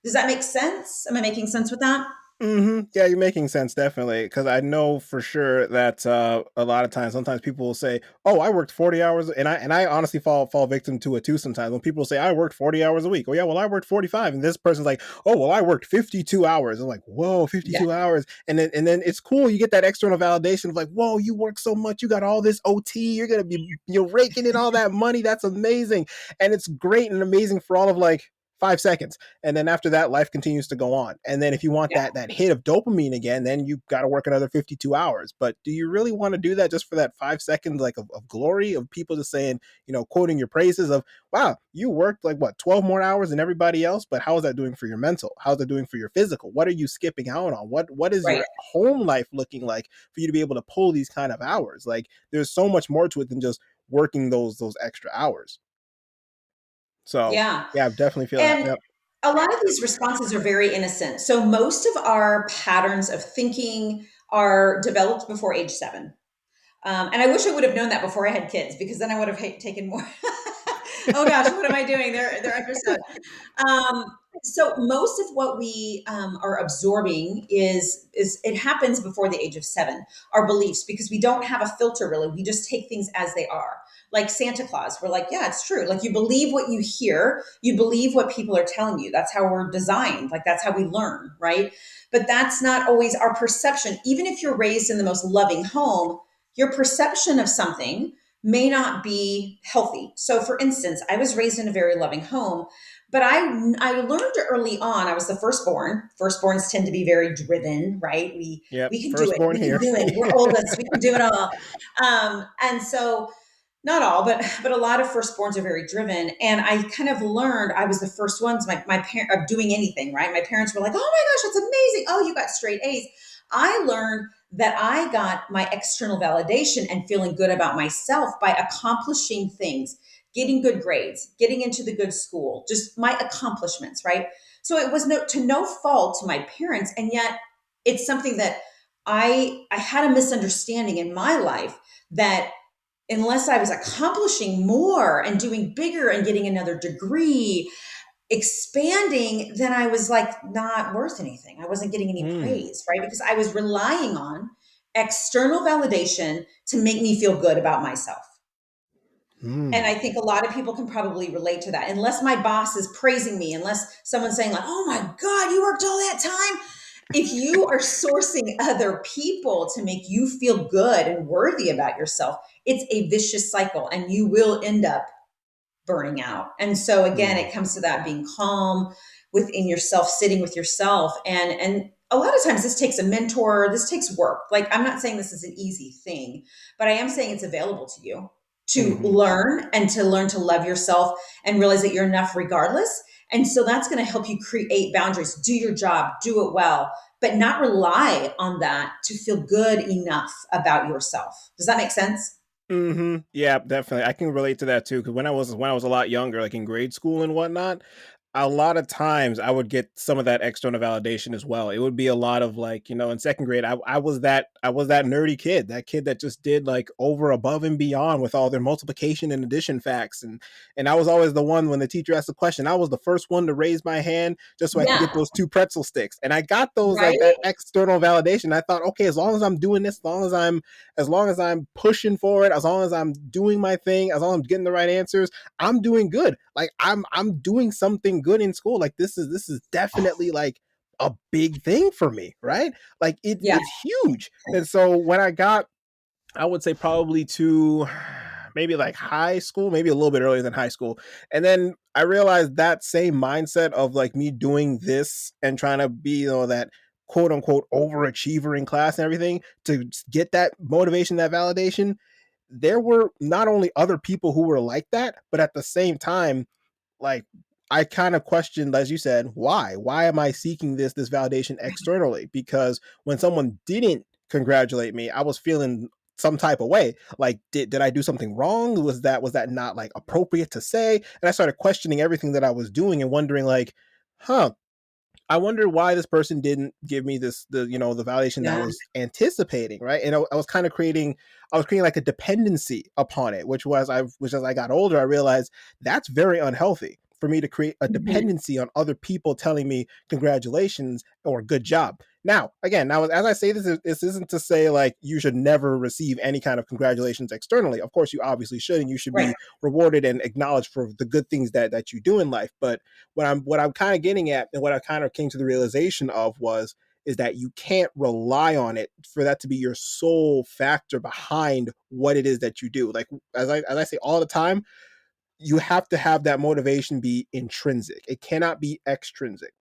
Does that make sense? Am I making sense with that? Yeah, you're making sense, definitely. Because I know for sure that a lot of times, sometimes people will say, "Oh, I worked 40 hours," and I honestly fall victim to it too. Sometimes when people say, "I worked 40 hours a week," oh yeah, well I worked 45, and this person's like, "Oh, well I worked 52 hours." I'm like, "Whoa, Yeah. 52 hours!" And then it's cool. You get that external validation of like, "Whoa, you work so much. You got all this OT. You're raking in all that money. That's amazing." And it's great and amazing for all of like 5 seconds, and then after that life continues to go on. And then if you want Yeah. that hit of dopamine again, then you've got to work another 52 hours. But do you really want to do that just for that 5 seconds like of glory of people just saying, quoting your praises of, wow, you worked like what, 12 more hours than everybody else? But how is that doing for your mental? How's that doing for your physical? What are you skipping out on? What is Right. your home life looking like for you to be able to pull these kind of hours? Like there's so much more to it than just working those extra hours. So Yeah. yeah, I definitely feel that. And Yep. a lot of these responses are very innocent. So most of our patterns of thinking are developed before age 7. And I wish I would have known that before I had kids, because then I would have taken more. Oh gosh, what am I doing? They're under 7. So most of what we are absorbing is it happens before the age of 7. Our beliefs, because we don't have a filter really. We just take things as they are. Like Santa Claus, we're like, yeah, it's true. Like you believe what you hear, you believe what people are telling you. That's how we're designed. Like that's how we learn, right? But that's not always our perception. Even if you're raised in the most loving home, your perception of something may not be healthy. So for instance, I was raised in a very loving home, but I learned early on. I was the firstborn. Firstborns tend to be very driven, right? Yep. We can do it. Firstborn We can here. do it. We're oldest. We can do it all. And so not all, but a lot of firstborns are very driven. And I kind of learned I was the first ones. My parent of doing anything, right? My parents were like, "Oh my gosh, that's amazing! Oh, you got straight A's." I learned that I got my external validation and feeling good about myself by accomplishing things, getting good grades, getting into the good school, just my accomplishments, right? So it was no fault to my parents, and yet it's something that I had a misunderstanding in my life that unless I was accomplishing more and doing bigger and getting another degree, expanding, then I was like not worth anything. I wasn't getting any Hmm. praise, right? Because I was relying on external validation to make me feel good about myself. And Hmm. I think a lot of people can probably relate to that. Unless my boss is praising me, unless someone's saying, like, "Oh my God, you worked all that time." If you are sourcing other people to make you feel good and worthy about yourself, it's a vicious cycle and you will end up burning out. And so again, Hmm. it comes to that being calm, within yourself, sitting with yourself. And a lot of times this takes a mentor, this takes work. Like, I'm not saying this is an easy thing, but I am saying it's available to you to Hmm. learn and to learn to love yourself and realize that you're enough regardless. And so that's going to help you create boundaries, do your job, do it well, but not rely on that to feel good enough about yourself. Does that make sense? Yeah, definitely. I can relate to that too. Because when I was a lot younger, like in grade school and whatnot, a lot of times I would get some of that external validation as well. It would be a lot of like, in second grade, I was that nerdy kid, that kid that just did like over above and beyond with all their multiplication and addition facts. And I was always the one when the teacher asked a question, I was the first one to raise my hand just so I could Yeah. get those two pretzel sticks. And I got those like Right. that external validation. I thought, okay, as long as I'm doing this, as long as I'm pushing for it, as long as I'm doing my thing, as long as I'm getting the right answers, I'm doing good. Like I'm doing something good in school. Like this is definitely like a big thing for me, right? Like Yeah. it's huge. And so when I got, I would say probably to maybe like high school, maybe a little bit earlier than high school. And then I realized that same mindset of like me doing this and trying to be, that quote unquote overachiever in class and everything to get that motivation, that validation. There were not only other people who were like that, but at the same time, like I kind of questioned, as you said, why am I seeking this validation externally? Because when someone didn't congratulate me, I was feeling some type of way. Like, did I do something wrong? Was that not like appropriate to say? And I started questioning everything that I was doing and wondering like, huh, I wonder why this person didn't give me the validation that I Yeah. was anticipating, right? And I was kind of creating like a dependency upon it, which as I got older, I realized that's very unhealthy for me to create a Mhm. dependency on other people telling me congratulations or good job. Now, as I say this isn't to say like you should never receive any kind of congratulations externally. Of course, you obviously should, and you should Right. be rewarded and acknowledged for the good things that you do in life. But what I'm kind of getting at, and what I kind of came to the realization of, was is that you can't rely on it for that to be your sole factor behind what it is that you do. Like as I say all the time, you have to have that motivation be intrinsic. It cannot be extrinsic,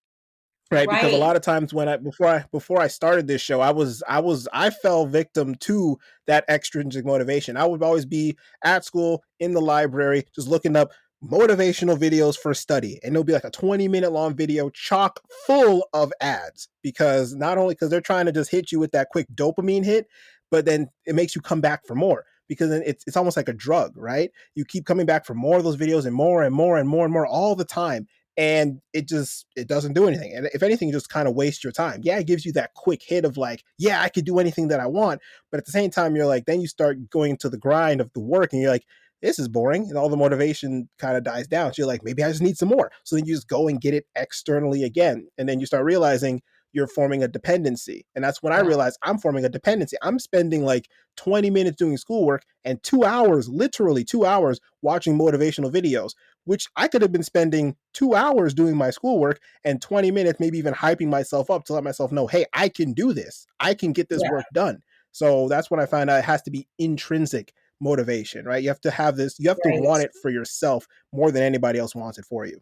right? Because a Right. lot of times when I before I started this show, I fell victim to that extrinsic motivation. I would always be at school in the library just looking up motivational videos for study, and it'll be like a 20-minute long video chock full of ads, because not only because they're trying to just hit you with that quick dopamine hit, but then it makes you come back for more, because then it's almost like a drug, right? You keep coming back for more of those videos and more and more and more and more all the time, and it doesn't do anything, and if anything, it just kind of wastes your time. Yeah, it gives you that quick hit of like, yeah, I could do anything that I want, but at the same time you're like, then you start going to the grind of the work and you're like, this is boring, and all the motivation kind of dies down, so you're like, maybe I just need some more, so then you just go and get it externally again, and then you start realizing you're forming a dependency. And that's when I Yeah. realized I'm forming a dependency. I'm spending like 20 minutes doing schoolwork and 2 hours, literally 2 hours, watching motivational videos, which I could have been spending 2 hours doing my schoolwork and 20 minutes, maybe even hyping myself up to let myself know, hey, I can do this. I can get this Yeah. work done. So that's when I find out it has to be intrinsic motivation, right? You have to have this, you have to Right. want it for yourself more than anybody else wants it for you.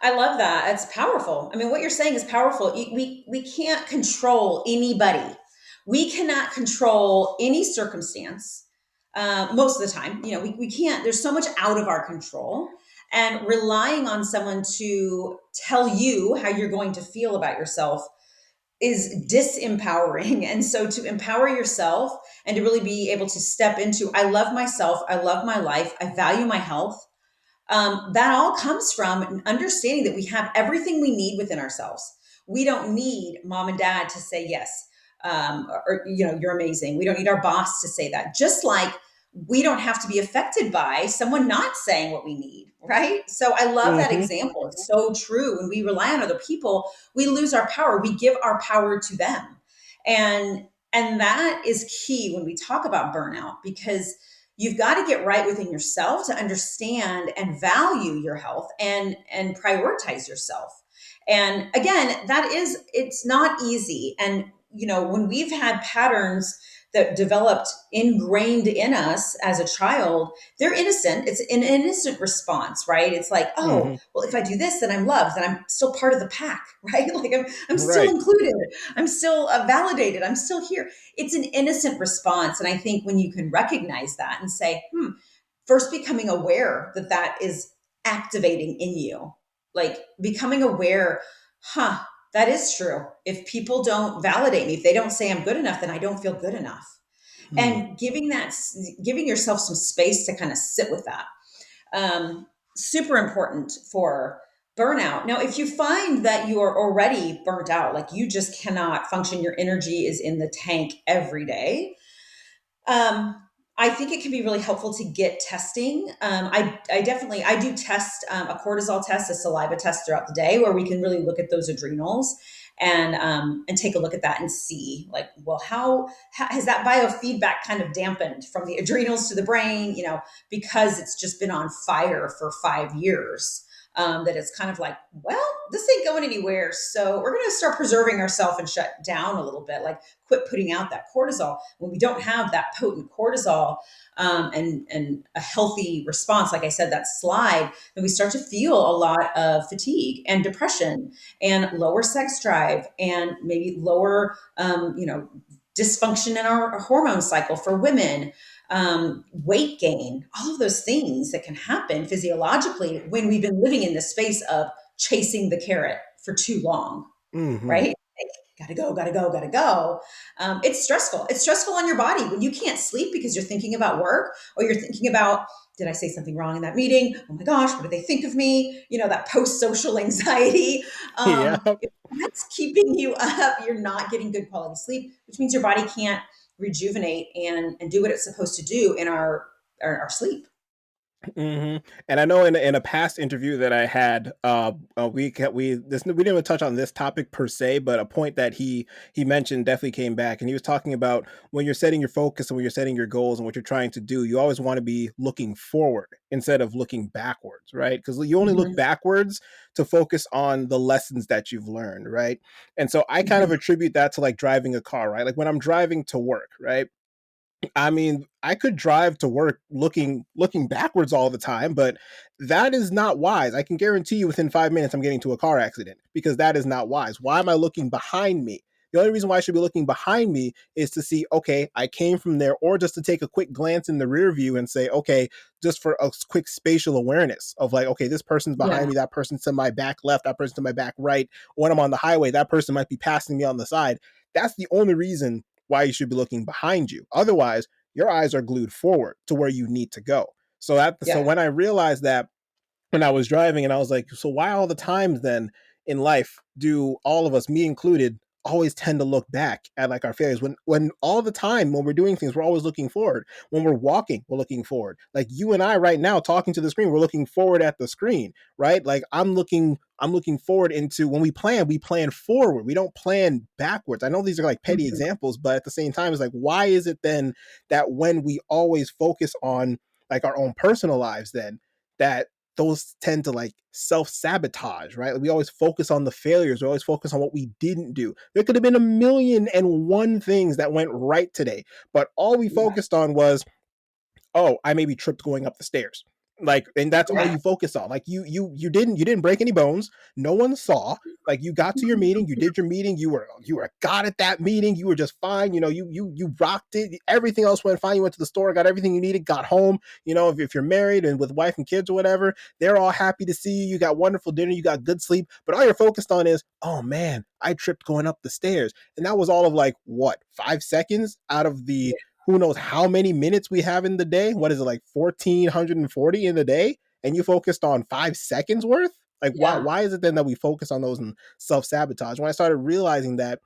I love that. It's powerful. I mean, what you're saying is powerful. We can't control anybody. We cannot control any circumstance. Most of the time, we can't. There's so much out of our control, and relying on someone to tell you how you're going to feel about yourself is disempowering. And so, to empower yourself and to really be able to step into, I love myself, I love my life, I value my health, that all comes from understanding that we have everything we need within ourselves. We don't need mom and dad to say yes, you're amazing. We don't need our boss to say that. Just like we don't have to be affected by someone not saying what we need, right? So I love that Mm-hmm. example. It's so true. When we rely on other people, we lose our power. We give our power to them, and and that is key when we talk about burnout, because you've got to get right within yourself to understand and value your health and prioritize yourself. And again, it's not easy. And when we've had patterns that developed ingrained in us as a child, they're innocent. It's an innocent response, right? It's like, oh, Hmm. well, if I do this, then I'm loved, then I'm still part of the pack, right? Like I'm still Right. included. I'm still validated. I'm still here. It's an innocent response. And I think when you can recognize that and say, first becoming aware that that is activating in you, like becoming aware, that is true. If people don't validate me, if they don't say I'm good enough, then I don't feel good enough. Hmm. And giving yourself some space to kind of sit with that. Super important for burnout. Now, if you find that you are already burnt out, like you just cannot function, your energy is in the tank every day, um, I think it can be really helpful to get testing. I definitely I do test a cortisol test, a saliva test throughout the day, where we can really look at those adrenals and take a look at that and see, like, well, how has that biofeedback kind of dampened from the adrenals to the brain? Because it's just been on fire for 5 years. That it's kind of like, well, this ain't going anywhere. So we're going to start preserving ourselves and shut down a little bit, like quit putting out that cortisol. When we don't have that potent cortisol and a healthy response, like I said, that slide, then we start to feel a lot of fatigue and depression and lower sex drive and maybe lower, dysfunction in our hormone cycle for women, weight gain, all of those things that can happen physiologically when we've been living in the space of chasing the carrot for too long, Hmm. right? Like, gotta go, gotta go, gotta go. It's stressful. It's stressful on your body when you can't sleep because you're thinking about work, or you're thinking about, did I say something wrong in that meeting? Oh my gosh, what do they think of me? That post-social anxiety. Yeah. If that's keeping you up, you're not getting good quality sleep, which means your body can't rejuvenate and do what it's supposed to do in our sleep. Hmm. And I know in a past interview that I had, we didn't even touch on this topic per se, but a point that he mentioned definitely came back, and he was talking about when you're setting your focus and when you're setting your goals and what you're trying to do, you always want to be looking forward instead of looking backwards, right? Because you only look Mhm. backwards to focus on the lessons that you've learned, right? And so I kind of Mhm. attribute that to like driving a car, right? Like when I'm driving to work, right? I mean, I could drive to work looking backwards all the time, but that is not wise. I can guarantee you within 5 minutes I'm getting to a car accident because that is not wise. Why am I looking behind me? The only reason why I should be looking behind me is to see, okay, I came from there, or just to take a quick glance in the rear view and say, okay, just for a quick spatial awareness of like, okay, this person's behind Yeah. me, that person's to my back left, that person's to my back right. When I'm on the highway, that person might be passing me on the side. That's the only reason why you should be looking behind you. Otherwise, your eyes are glued forward to where you need to go. So Yeah. when I realized that when I was driving, and I was like, so why all the times then in life do all of us, me included, always tend to look back at like our failures when all the time when we're doing things we're always looking forward. When we're walking we're looking forward, like you and I right now talking to the screen, we're looking forward at the screen, right? Like I'm looking forward. Into when we plan forward, we don't plan backwards. I know these are like petty Mhm. examples, but at the same time it's like, why is it then that when we always focus on like our own personal lives, then that those tend to like self sabotage, right? Like we always focus on the failures. We always focus on what we didn't do. There could have been a million and one things that went right today, but all we Yeah. focused on was, oh, I maybe tripped going up the stairs. Like, and that's all Yeah. you focus on. Like you didn't break any bones. No one saw. Like you got to your meeting, you did your meeting, you were a god at that meeting, you were just fine. You rocked it. Everything else went fine. You went to the store, got everything you needed, got home. If you're married and with wife and kids or whatever, they're all happy to see you. You got wonderful dinner, you got good sleep, but all you're focused on is, oh man, I tripped going up the stairs. And that was all of like what, 5 seconds out of the who knows how many minutes we have in the day. What is it, like 1440 in the day? And you focused on 5 seconds worth? Like Yeah. why is it then that we focus on those and self-sabotage? When I started realizing that,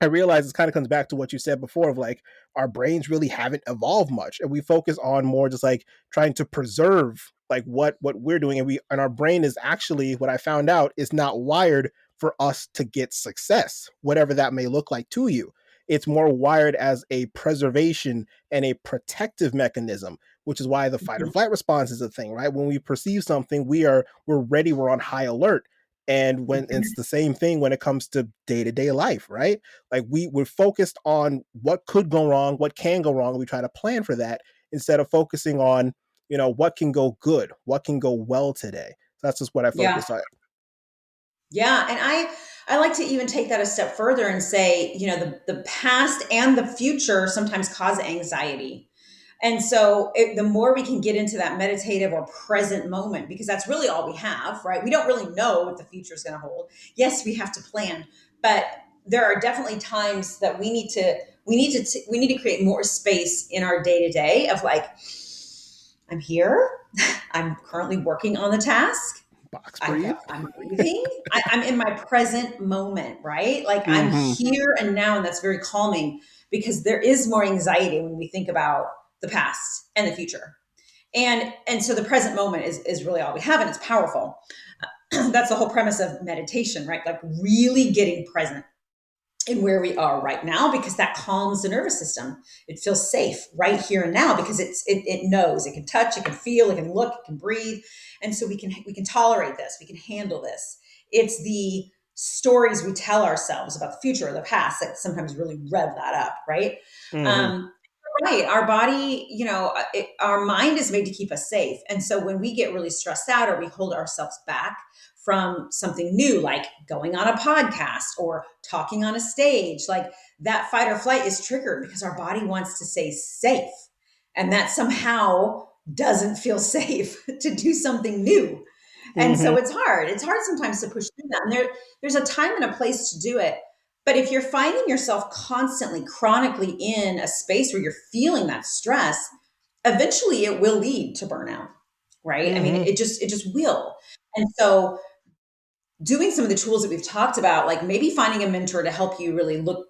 I realize this kind of comes back to what you said before of like our brains really haven't evolved much, and we focus on more just like trying to preserve like what we're doing, and our brain is actually, what I found out, is not wired for us to get success, whatever that may look like to you. It's more wired as a preservation and a protective mechanism, which is why the fight or Mhm. flight response is a thing, right? When we perceive something, we're ready, we're on high alert. And when it's the same thing when it comes to day-to-day life, right? Like we're focused on what could go wrong, what can go wrong, and we try to plan for that instead of focusing on, what can go good, what can go well today. So that's just what I Yeah. focus on. Yeah, and I like to even take that a step further and say, the past and the future sometimes cause anxiety. And so the more we can get into that meditative or present moment, because that's really all we have, right? We don't really know what the future is going to hold. Yes, we have to plan, but there are definitely times that we need to create more space in our day to day of like, I'm here. I'm currently working on the task. Box breathe. I'm breathing. I'm in my present moment, right? Like I'm Mm-hmm. here and now, and that's very calming because there is more anxiety when we think about the past and the future. And so the present moment is really all we have, and it's powerful. That's the whole premise of meditation, right? Like really getting present in where we are right now, because that calms the nervous system. It feels safe right here and now because it knows it can touch, it can feel, it can look, it can breathe. And so we can tolerate this, we can handle this. It's the stories we tell ourselves about the future or the past that sometimes really rev that up, right? Mm-hmm. um right, our body, our mind is made to keep us safe. And so when we get really stressed out or we hold ourselves back from something new, like going on a podcast or talking on a stage, like that fight or flight is triggered because our body wants to stay safe. And that somehow doesn't feel safe to do something new. And so Mm-hmm. it's hard. It's hard sometimes to push through that. And there's a time and a place to do it. But if you're finding yourself constantly, chronically in a space where you're feeling that stress, eventually it will lead to burnout, right? I mean, Mm-hmm. it just will. And so doing some of the tools that we've talked about, like maybe finding a mentor to help you really look,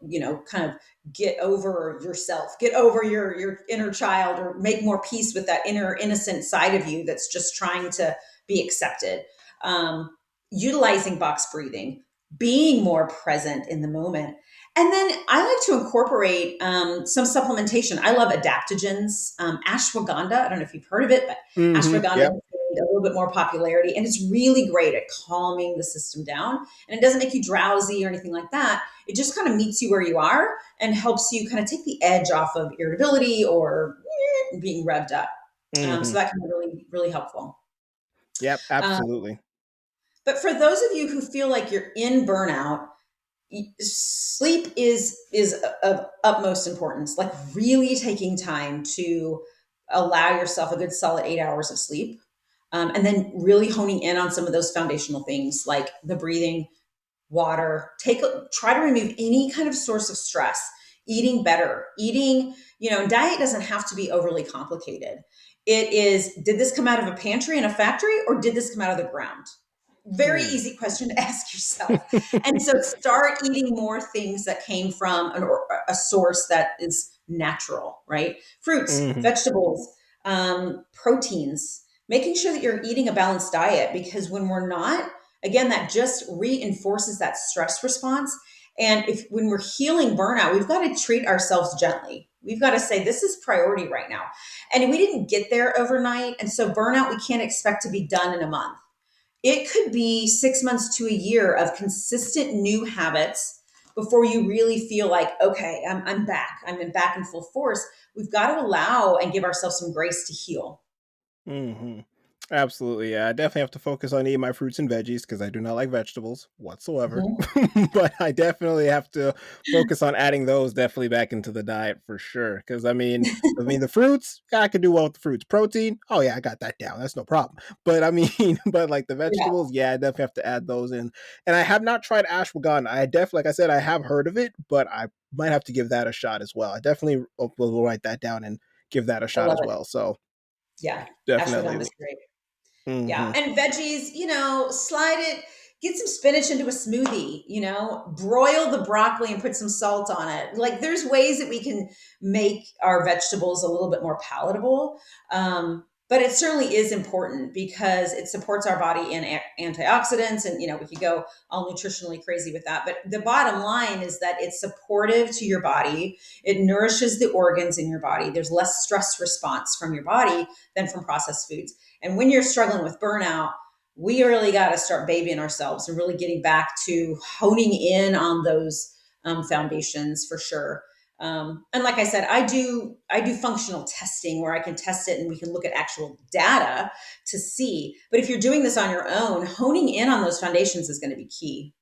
kind of get over yourself, get over your inner child, or make more peace with that inner innocent side of you that's just trying to be accepted. Utilizing box breathing, being more present in the moment. And then I like to incorporate some supplementation. I love adaptogens, ashwagandha. I don't know if you've heard of it, but Mm-hmm. ashwagandha Yep. has gained a little bit more popularity, and it's really great at calming the system down. And it doesn't make you drowsy or anything like that. It just kind of meets you where you are and helps you kind of take the edge off of irritability or being revved up. So Mm-hmm. that can be really, really helpful. Yep. Um, Absolutely. but for those of you who feel like you're in burnout, sleep is of utmost importance. Like really taking time to allow yourself a good solid 8 hours of sleep, and then really honing in on some of those foundational things like the breathing, water. Try to remove any kind of source of stress. Eating better, diet doesn't have to be overly complicated. It is, did this come out of a pantry in a factory or did this come out of the ground? Very Mm. easy question to ask yourself. And so start eating more things that came from a source that is natural, right? Fruits, Mm-hmm. vegetables, proteins, making sure that you're eating a balanced diet, because when we're not, again, that just reinforces that stress response. And if when we're healing burnout, we've got to treat ourselves gently. We've got to say, this is priority right now. And we didn't get there overnight. And so burnout, we can't expect to be done in a month. It could be 6 months to a year of consistent new habits before you really feel like, okay, I'm back. back in full force. We've got to allow and give ourselves some grace to heal. Mm-hmm. Absolutely, yeah. I definitely have to focus on eating my fruits and veggies because I do not like vegetables whatsoever. Mhm. But I definitely have to focus on adding those definitely back into the diet for sure. Because I mean, the fruits, yeah, I could do well with the fruits. Protein, oh yeah, I got that down. That's no problem. But I mean, but like the Yeah, vegetables, yeah, I definitely have to add those in. And I have not tried ashwagandha. I definitely, like I said, I have heard of it, but I might have to give that a shot as well. I definitely will write that down and give that a I shot love as it. well. So Yeah, ashwagandha definitely. is great. Yeah. Mm-hmm. And veggies, slide it, get some spinach into a smoothie, broil the broccoli and put some salt on it. Like there's ways that we can make our vegetables a little bit more palatable. But it certainly is important because it supports our body in antioxidants. And, we could go all nutritionally crazy with that. But the bottom line is that it's supportive to your body. It nourishes the organs in your body. There's less stress response from your body than from processed foods. And when you're struggling with burnout, we really got to start babying ourselves and really getting back to honing in on those foundations for sure. And like I said, I do functional testing where I can test it and we can look at actual data to see. But if you're doing this on your own, honing in on those foundations is going to be key.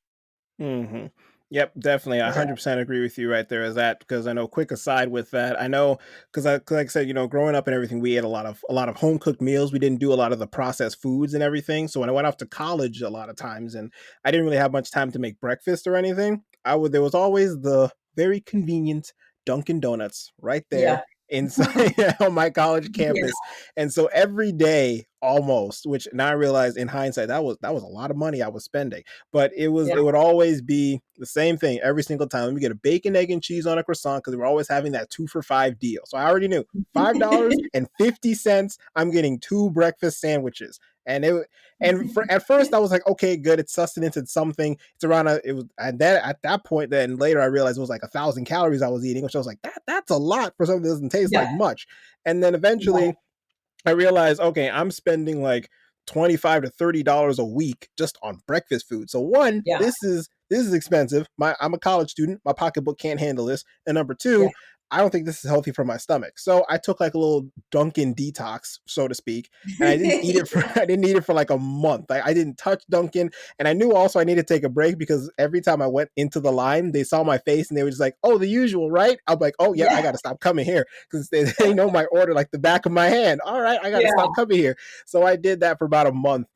Hmm. Yep, definitely. I For sure. 100% agree with you right there. Is that because I know? Quick aside with that, I know because like I said, growing up and everything, we ate a lot of home cooked meals. We didn't do a lot of the processed foods and everything. So when I went off to college, a lot of times, and I didn't really have much time to make breakfast or anything. I would There was always the very convenient Dunkin' Donuts right there Yeah. inside on my college Yeah. campus, and so every day almost, which now I realize in hindsight that was a lot of money I was spending, but Yeah. it would always be the same thing every single time. Let me get a bacon, egg, and cheese on a croissant because we're always having that 2 for $5 deal. So I already knew $5.50. I'm getting two breakfast sandwiches. And at first I was like, okay, good. It's sustenance. It's something. It's around it was at that point. Then later I realized it was like 1,000 calories I was eating, which I was like, that's a lot for something that doesn't taste Yeah. like much. And then Yeah. eventually I realized, okay, I'm spending like $25 to $30 a week just on breakfast food. So one, Yeah. this is expensive. I'm a college student. My pocketbook can't handle this. And number Yeah. two, I don't think this is healthy for my stomach. So I took like a little Dunkin' detox, so to speak, and I didn't eat it for I didn't eat it for like a month. I didn't touch Dunkin', and I knew also I needed to take a break because every time I went into the line, they saw my face and they were just like, "Oh, the usual, right?" I'm like, "Oh yeah, I Yeah. got to stop coming here because they know my order like the back of my hand. All right, I got to Yeah. stop coming here." So I did that for about a month,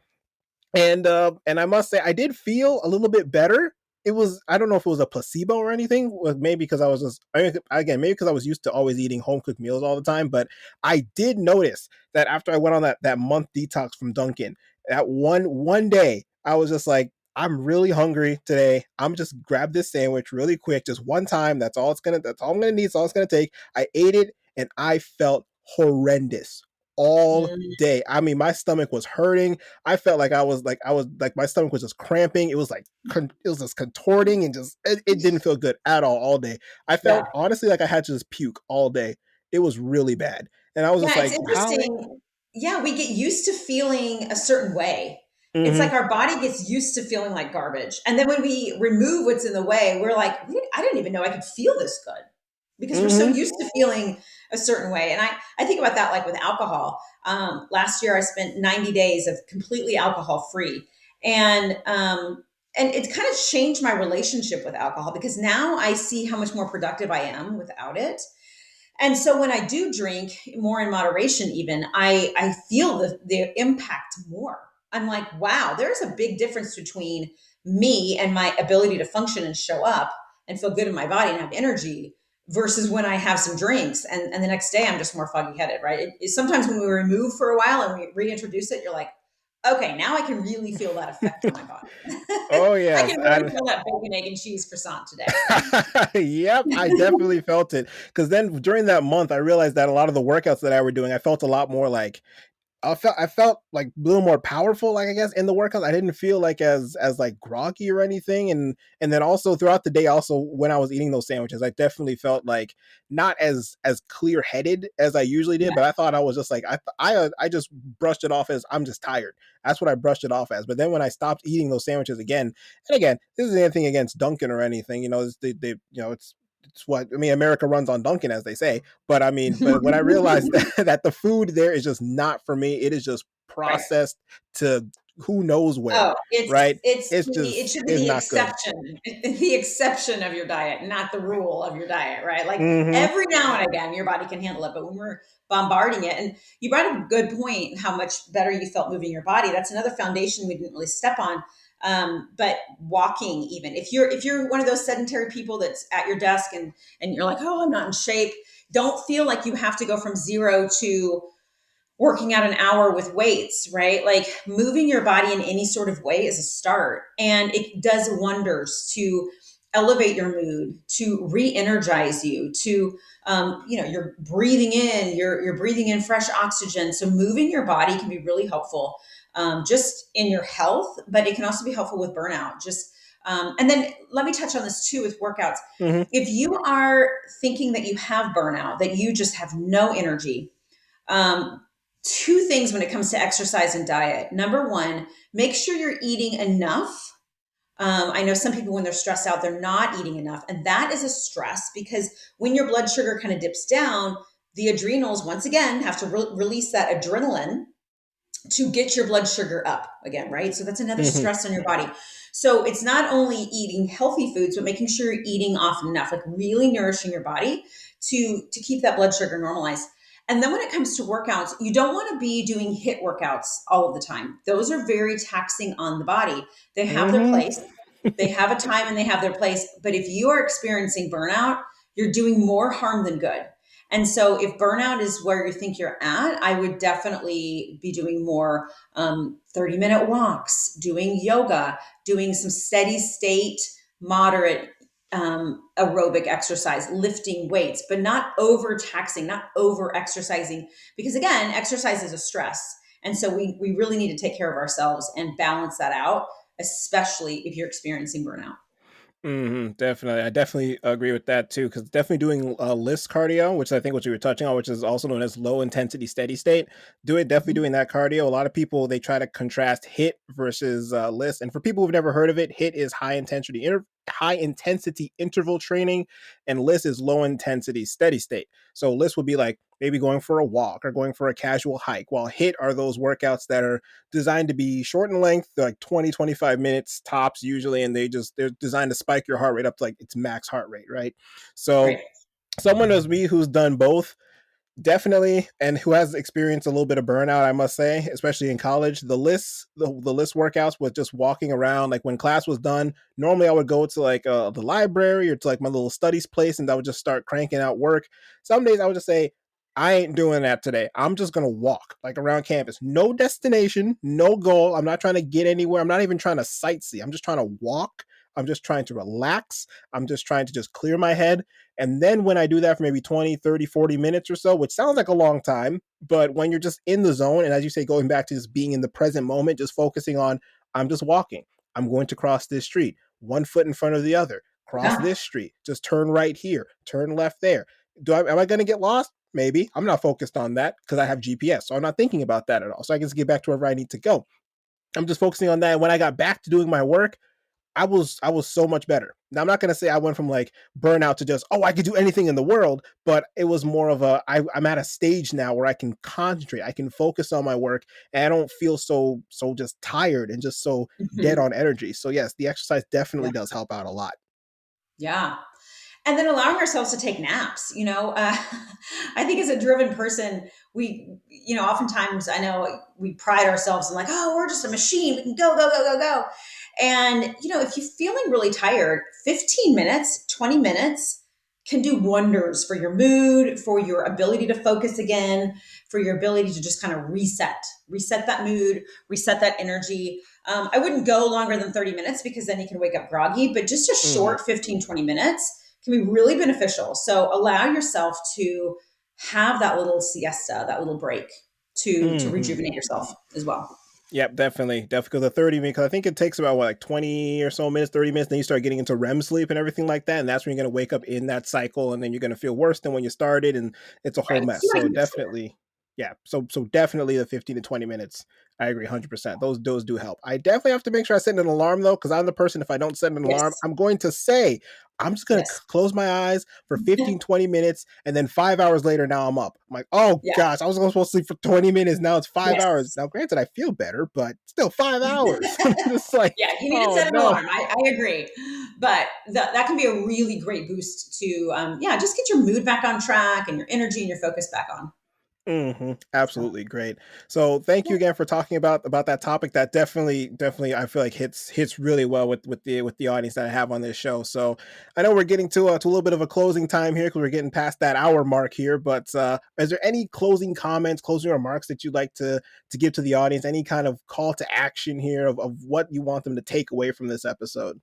and I must say I did feel a little bit better. It was I don't know if it was a placebo or anything. Maybe because I was just again maybe because I was used to always eating home cooked meals all the time. But I did notice that after I went on that month detox from Dunkin', that one day I was just like, I'm really hungry today. I'm just grab this sandwich really quick, just one time. That's all I'm gonna need. That's all it's gonna take. I ate it and I felt horrendous all Mm, day. I mean, my stomach was hurting. I felt like I was like my stomach was just cramping. It was like it was just contorting and just it didn't feel good at all day. I yeah. felt honestly like I had to just puke all day. It was really bad. And I was just Yeah, it's like, how? interesting. Yeah, we get used to feeling a certain way. It's Mhm. like our body gets used to feeling like garbage. And then when we remove what's in the way, we're like, I didn't even know I could feel this good because we're so Mhm. used to feeling a certain way. And I think about that like with alcohol. Last year, I spent 90 days of completely alcohol free. And it kind of changed my relationship with alcohol because now I see how much more productive I am without it. And so when I do drink more in moderation, even I feel the impact more. I'm like, wow, there's a big difference between me and my ability to function and show up and feel good in my body and have energy versus when I have some drinks and the next day I'm just more foggy headed, right? Sometimes when we remove for a while and we reintroduce it, you're like, okay, now I can really feel that effect on my body. Oh I yes. can really feel that bacon, egg, and cheese croissant today. Yep, I definitely felt it. Because then during that month, I realized that a lot of the workouts that I were doing, I felt a lot more like I felt like a little more powerful, like I guess, in the workout. I didn't feel like as like groggy or anything, and then also throughout the day, also when I was eating those sandwiches, I definitely felt like not as clear headed as I usually did. Yeah, But I thought I was just like I just brushed it off as I'm just tired. That's what I brushed it off as. But then when I stopped eating those sandwiches again, and again, this isn't anything against Dunkin' or anything, it's what I mean. America runs on Dunkin', as they say. But I mean, but when I realized that the food there is just not for me, it is just right. processed to who knows where, Oh, right? it should be It's the not good. exception, the exception of your diet, not the rule of your diet, right? Like Mm-hmm. every now and again, your body can handle it, but when we're bombarding it, and you brought up a good point, how much better you felt moving your body. That's another foundation we didn't really step on. But walking, even if you're one of those sedentary people that's at your desk and you're like, oh, I'm not in shape. Don't feel like you have to go from zero to working out an hour with weights, right? Like moving your body in any sort of way is a start. And it does wonders to elevate your mood, to re-energize you, to you're breathing in, you're breathing in fresh oxygen. So moving your body can be really helpful, just in your health, but it can also be helpful with burnout. And then let me touch on this too with workouts. Mm-hmm. If you are thinking that you have burnout, that you just have no energy, um, two things when it comes to exercise and diet. Number one, make sure you're eating enough. I know some people, when they're stressed out, they're not eating enough. And that is a stress because when your blood sugar kind of dips down, the adrenals, once again, have to release that adrenaline to get your blood sugar up again, right? So that's another Hmm. stress on your body. So it's not only eating healthy foods, but making sure you're eating often enough, like really nourishing your body to keep that blood sugar normalized. And then when it comes to workouts, you don't want to be doing HIIT workouts all of the time. Those are very taxing on the body. They have their Hmm. place. They have a time and they have their place. But if you are experiencing burnout, you're doing more harm than good. And so, if burnout is where you think you're at, I would definitely be doing more 30-minute walks, doing yoga, doing some steady state, moderate aerobic exercise, lifting weights, but not overtaxing, not over exercising. Because again, exercise is a stress. And so, we really need to take care of ourselves and balance that out, especially if you're experiencing burnout. Definitely. I definitely agree with that too, because definitely doing list cardio, which I think what you were touching on, which is also known as low intensity steady state. Definitely Mhm. doing that cardio. A lot of people they try to contrast HIT versus list, and for people who've never heard of it, HIT is high intensity interval training, and list is low intensity steady state. So list would be like maybe going for a walk or going for a casual hike, while HIT are those workouts that are designed to be short in length, like 20-25 minutes tops usually, and they're designed to spike your heart rate up to like its max heart rate, right? So Right. someone as me who's done both, definitely, and who has experienced a little bit of burnout, I must say, especially in college. The list workouts was just walking around. Like when class was done, normally I would go to like the library or to like my little studies place, and I would just start cranking out work. Some days I would just say, I ain't doing that today. I'm just gonna walk like around campus. No destination, no goal. I'm not trying to get anywhere. I'm not even trying to sightsee. I'm just trying to walk. I'm just trying to relax. I'm just trying to just clear my head. And then when I do that for maybe 20, 30, 40 minutes or so, which sounds like a long time, but when you're just in the zone, and as you say, going back to just being in the present moment, just focusing on, I'm just walking. I'm going to cross this street, one foot in front of the other, cross Yeah. this street, just turn right here, turn left there. Am I going to get lost? Maybe. I'm not focused on that because I have GPS. So I'm not thinking about that at all. So I can just get back to wherever I need to go. I'm just focusing on that. And when I got back to doing my work, I was so much better. Now I'm not gonna say I went from like burnout to just I could do anything in the world, but it was more of I'm at a stage now where I can concentrate, I can focus on my work, and I don't feel so just tired and just so dead Mhm. on energy. So yes, the exercise Yeah. definitely does help out a lot. Yeah. And then allowing ourselves to take naps, I think as a driven person, oftentimes I know we pride ourselves in like, oh, we're just a machine. We can go, go, go, go, go. And, if you're feeling really tired, 15 minutes, 20 minutes can do wonders for your mood, for your ability to focus again, for your ability to just kind of reset that mood, reset that energy. I wouldn't go longer than 30 minutes because then you can wake up groggy, but just a Hmm. short 15, 20 minutes can be really beneficial. So allow yourself to have that little siesta, that little break to Hmm. rejuvenate yourself as well. Yep, definitely. Because the 30 minutes, because I think it takes about what, like 20 or so minutes, 30 minutes. Then you start getting into REM sleep and everything like that. And that's when you're going to wake up in that cycle. And then you're going to feel worse than when you started. And it's a whole Right. mess. You want So to keep it short. definitely, yeah. So definitely the 15 to 20 minutes. I agree 100%. Those do help. I definitely have to make sure I set an alarm though, because I'm the person, if I don't set an alarm, Yes. I'm going to say, I'm just going to Yes. close my eyes for 15, 20 minutes. And then 5 hours later, now I'm up. I'm like, oh Yeah. gosh, I was supposed to sleep for 20 minutes. Now it's 5 hours. Yes. Now, granted, I feel better, but still 5 hours. I'm just like, Yeah, you need to oh set an no. alarm. I agree. But that can be a really great boost to, just get your mood back on track and your energy and your focus back on. So, Absolutely great. So thank yeah. you again for talking about that topic. That definitely I feel like hits really well with the audience that I have on this show. So I know we're getting to a little bit of a closing time here because we're getting past that hour mark here. But is there any closing comments, closing remarks that you'd like to give to the audience? Any kind of call to action here of what you want them to take away from this episode?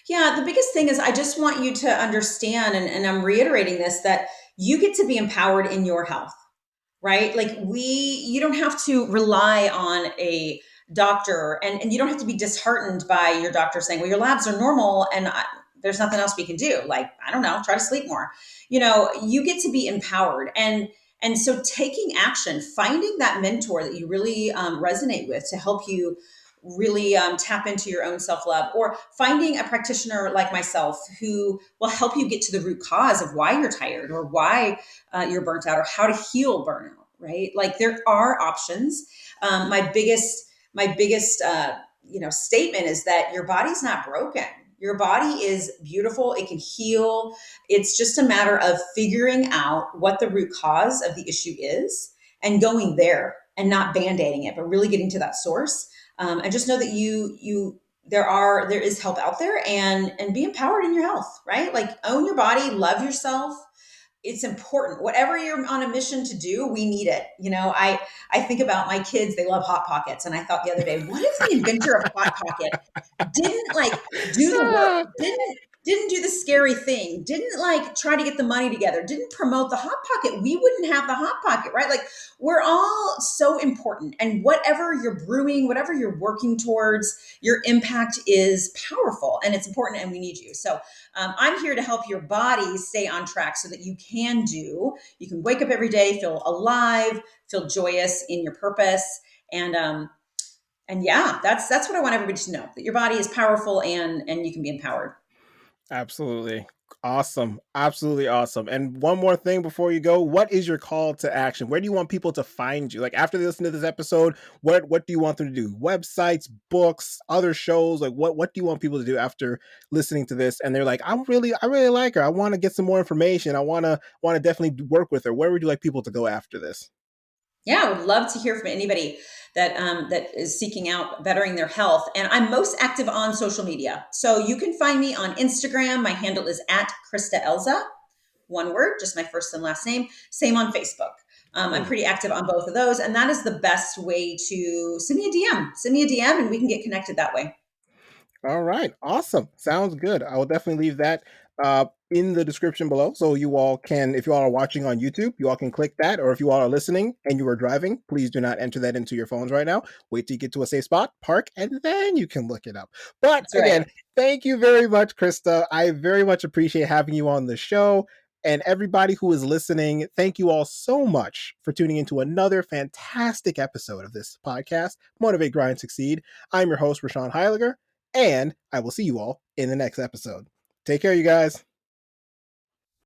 Yeah, the biggest thing is I just want you to understand, and I'm reiterating this, that you get to be empowered in your health, right? Like you don't have to rely on a doctor, and you don't have to be disheartened by your doctor saying, well, your labs are normal and there's nothing else we can do. Like, I don't know, try to sleep more. You get to be empowered. And And so taking action, finding that mentor that you really resonate with to help you really tap into your own self love, or finding a practitioner like myself who will help you get to the root cause of why you're tired or why you're burnt out or how to heal burnout, right? Like there are options. My biggest statement is that your body's not broken. Your body is beautiful. It can heal. It's just a matter of figuring out what the root cause of the issue is and going there and not band-aiding it, but really getting to that source. And just know that there is help out there, and be empowered in your health, right? Like own your body, love yourself. It's important. Whatever you're on a mission to do, we need it. I think about my kids, they love hot pockets. And I thought the other day, what if the inventor of hot pocket didn't like do the work, didn't do the scary thing, didn't like try to get the money together, didn't promote the hot pocket, we wouldn't have the hot pocket, right? Like we're all so important. And whatever you're brewing, whatever you're working towards, your impact is powerful and it's important, and we need you. So I'm here to help your body stay on track so that you can wake up every day, feel alive, feel joyous in your purpose. And yeah, that's what I want everybody to know, that your body is powerful and you can be empowered. Absolutely. Awesome. Absolutely awesome. And one more thing before you go, what is your call to action? Where do you want people to find you? Like after they listen to this episode, what do you want them to do? Websites, books, other shows? Like what do you want people to do after listening to this? And they're like, I really like her. I want to get some more information. I want to definitely work with her. Where would you like people to go after this? Yeah, I would love to hear from anybody that is seeking out bettering their health. And I'm most active on social media. So you can find me on Instagram. My handle is at Christa Elza, one word, just my first and last name. Same on Facebook. I'm Hmm. pretty active on both of those. And that is the best way to send me a DM. Send me a DM and we can get connected that way. All right. Awesome. Sounds good. I will definitely leave that in the description below. So you all can, if you all are watching on YouTube, you all can click that. Or if you all are listening and you are driving, please do not enter that into your phones right now. Wait till you get to a safe spot, park, and then you can look it up. But That's again, right. thank you very much, Krista. I very much appreciate having you on the show. And everybody who is listening, thank you all so much for tuning into another fantastic episode of this podcast, Motivate, Grind, Succeed. I'm your host, Rashawn Heiliger, and I will see you all in the next episode. Take care, you guys.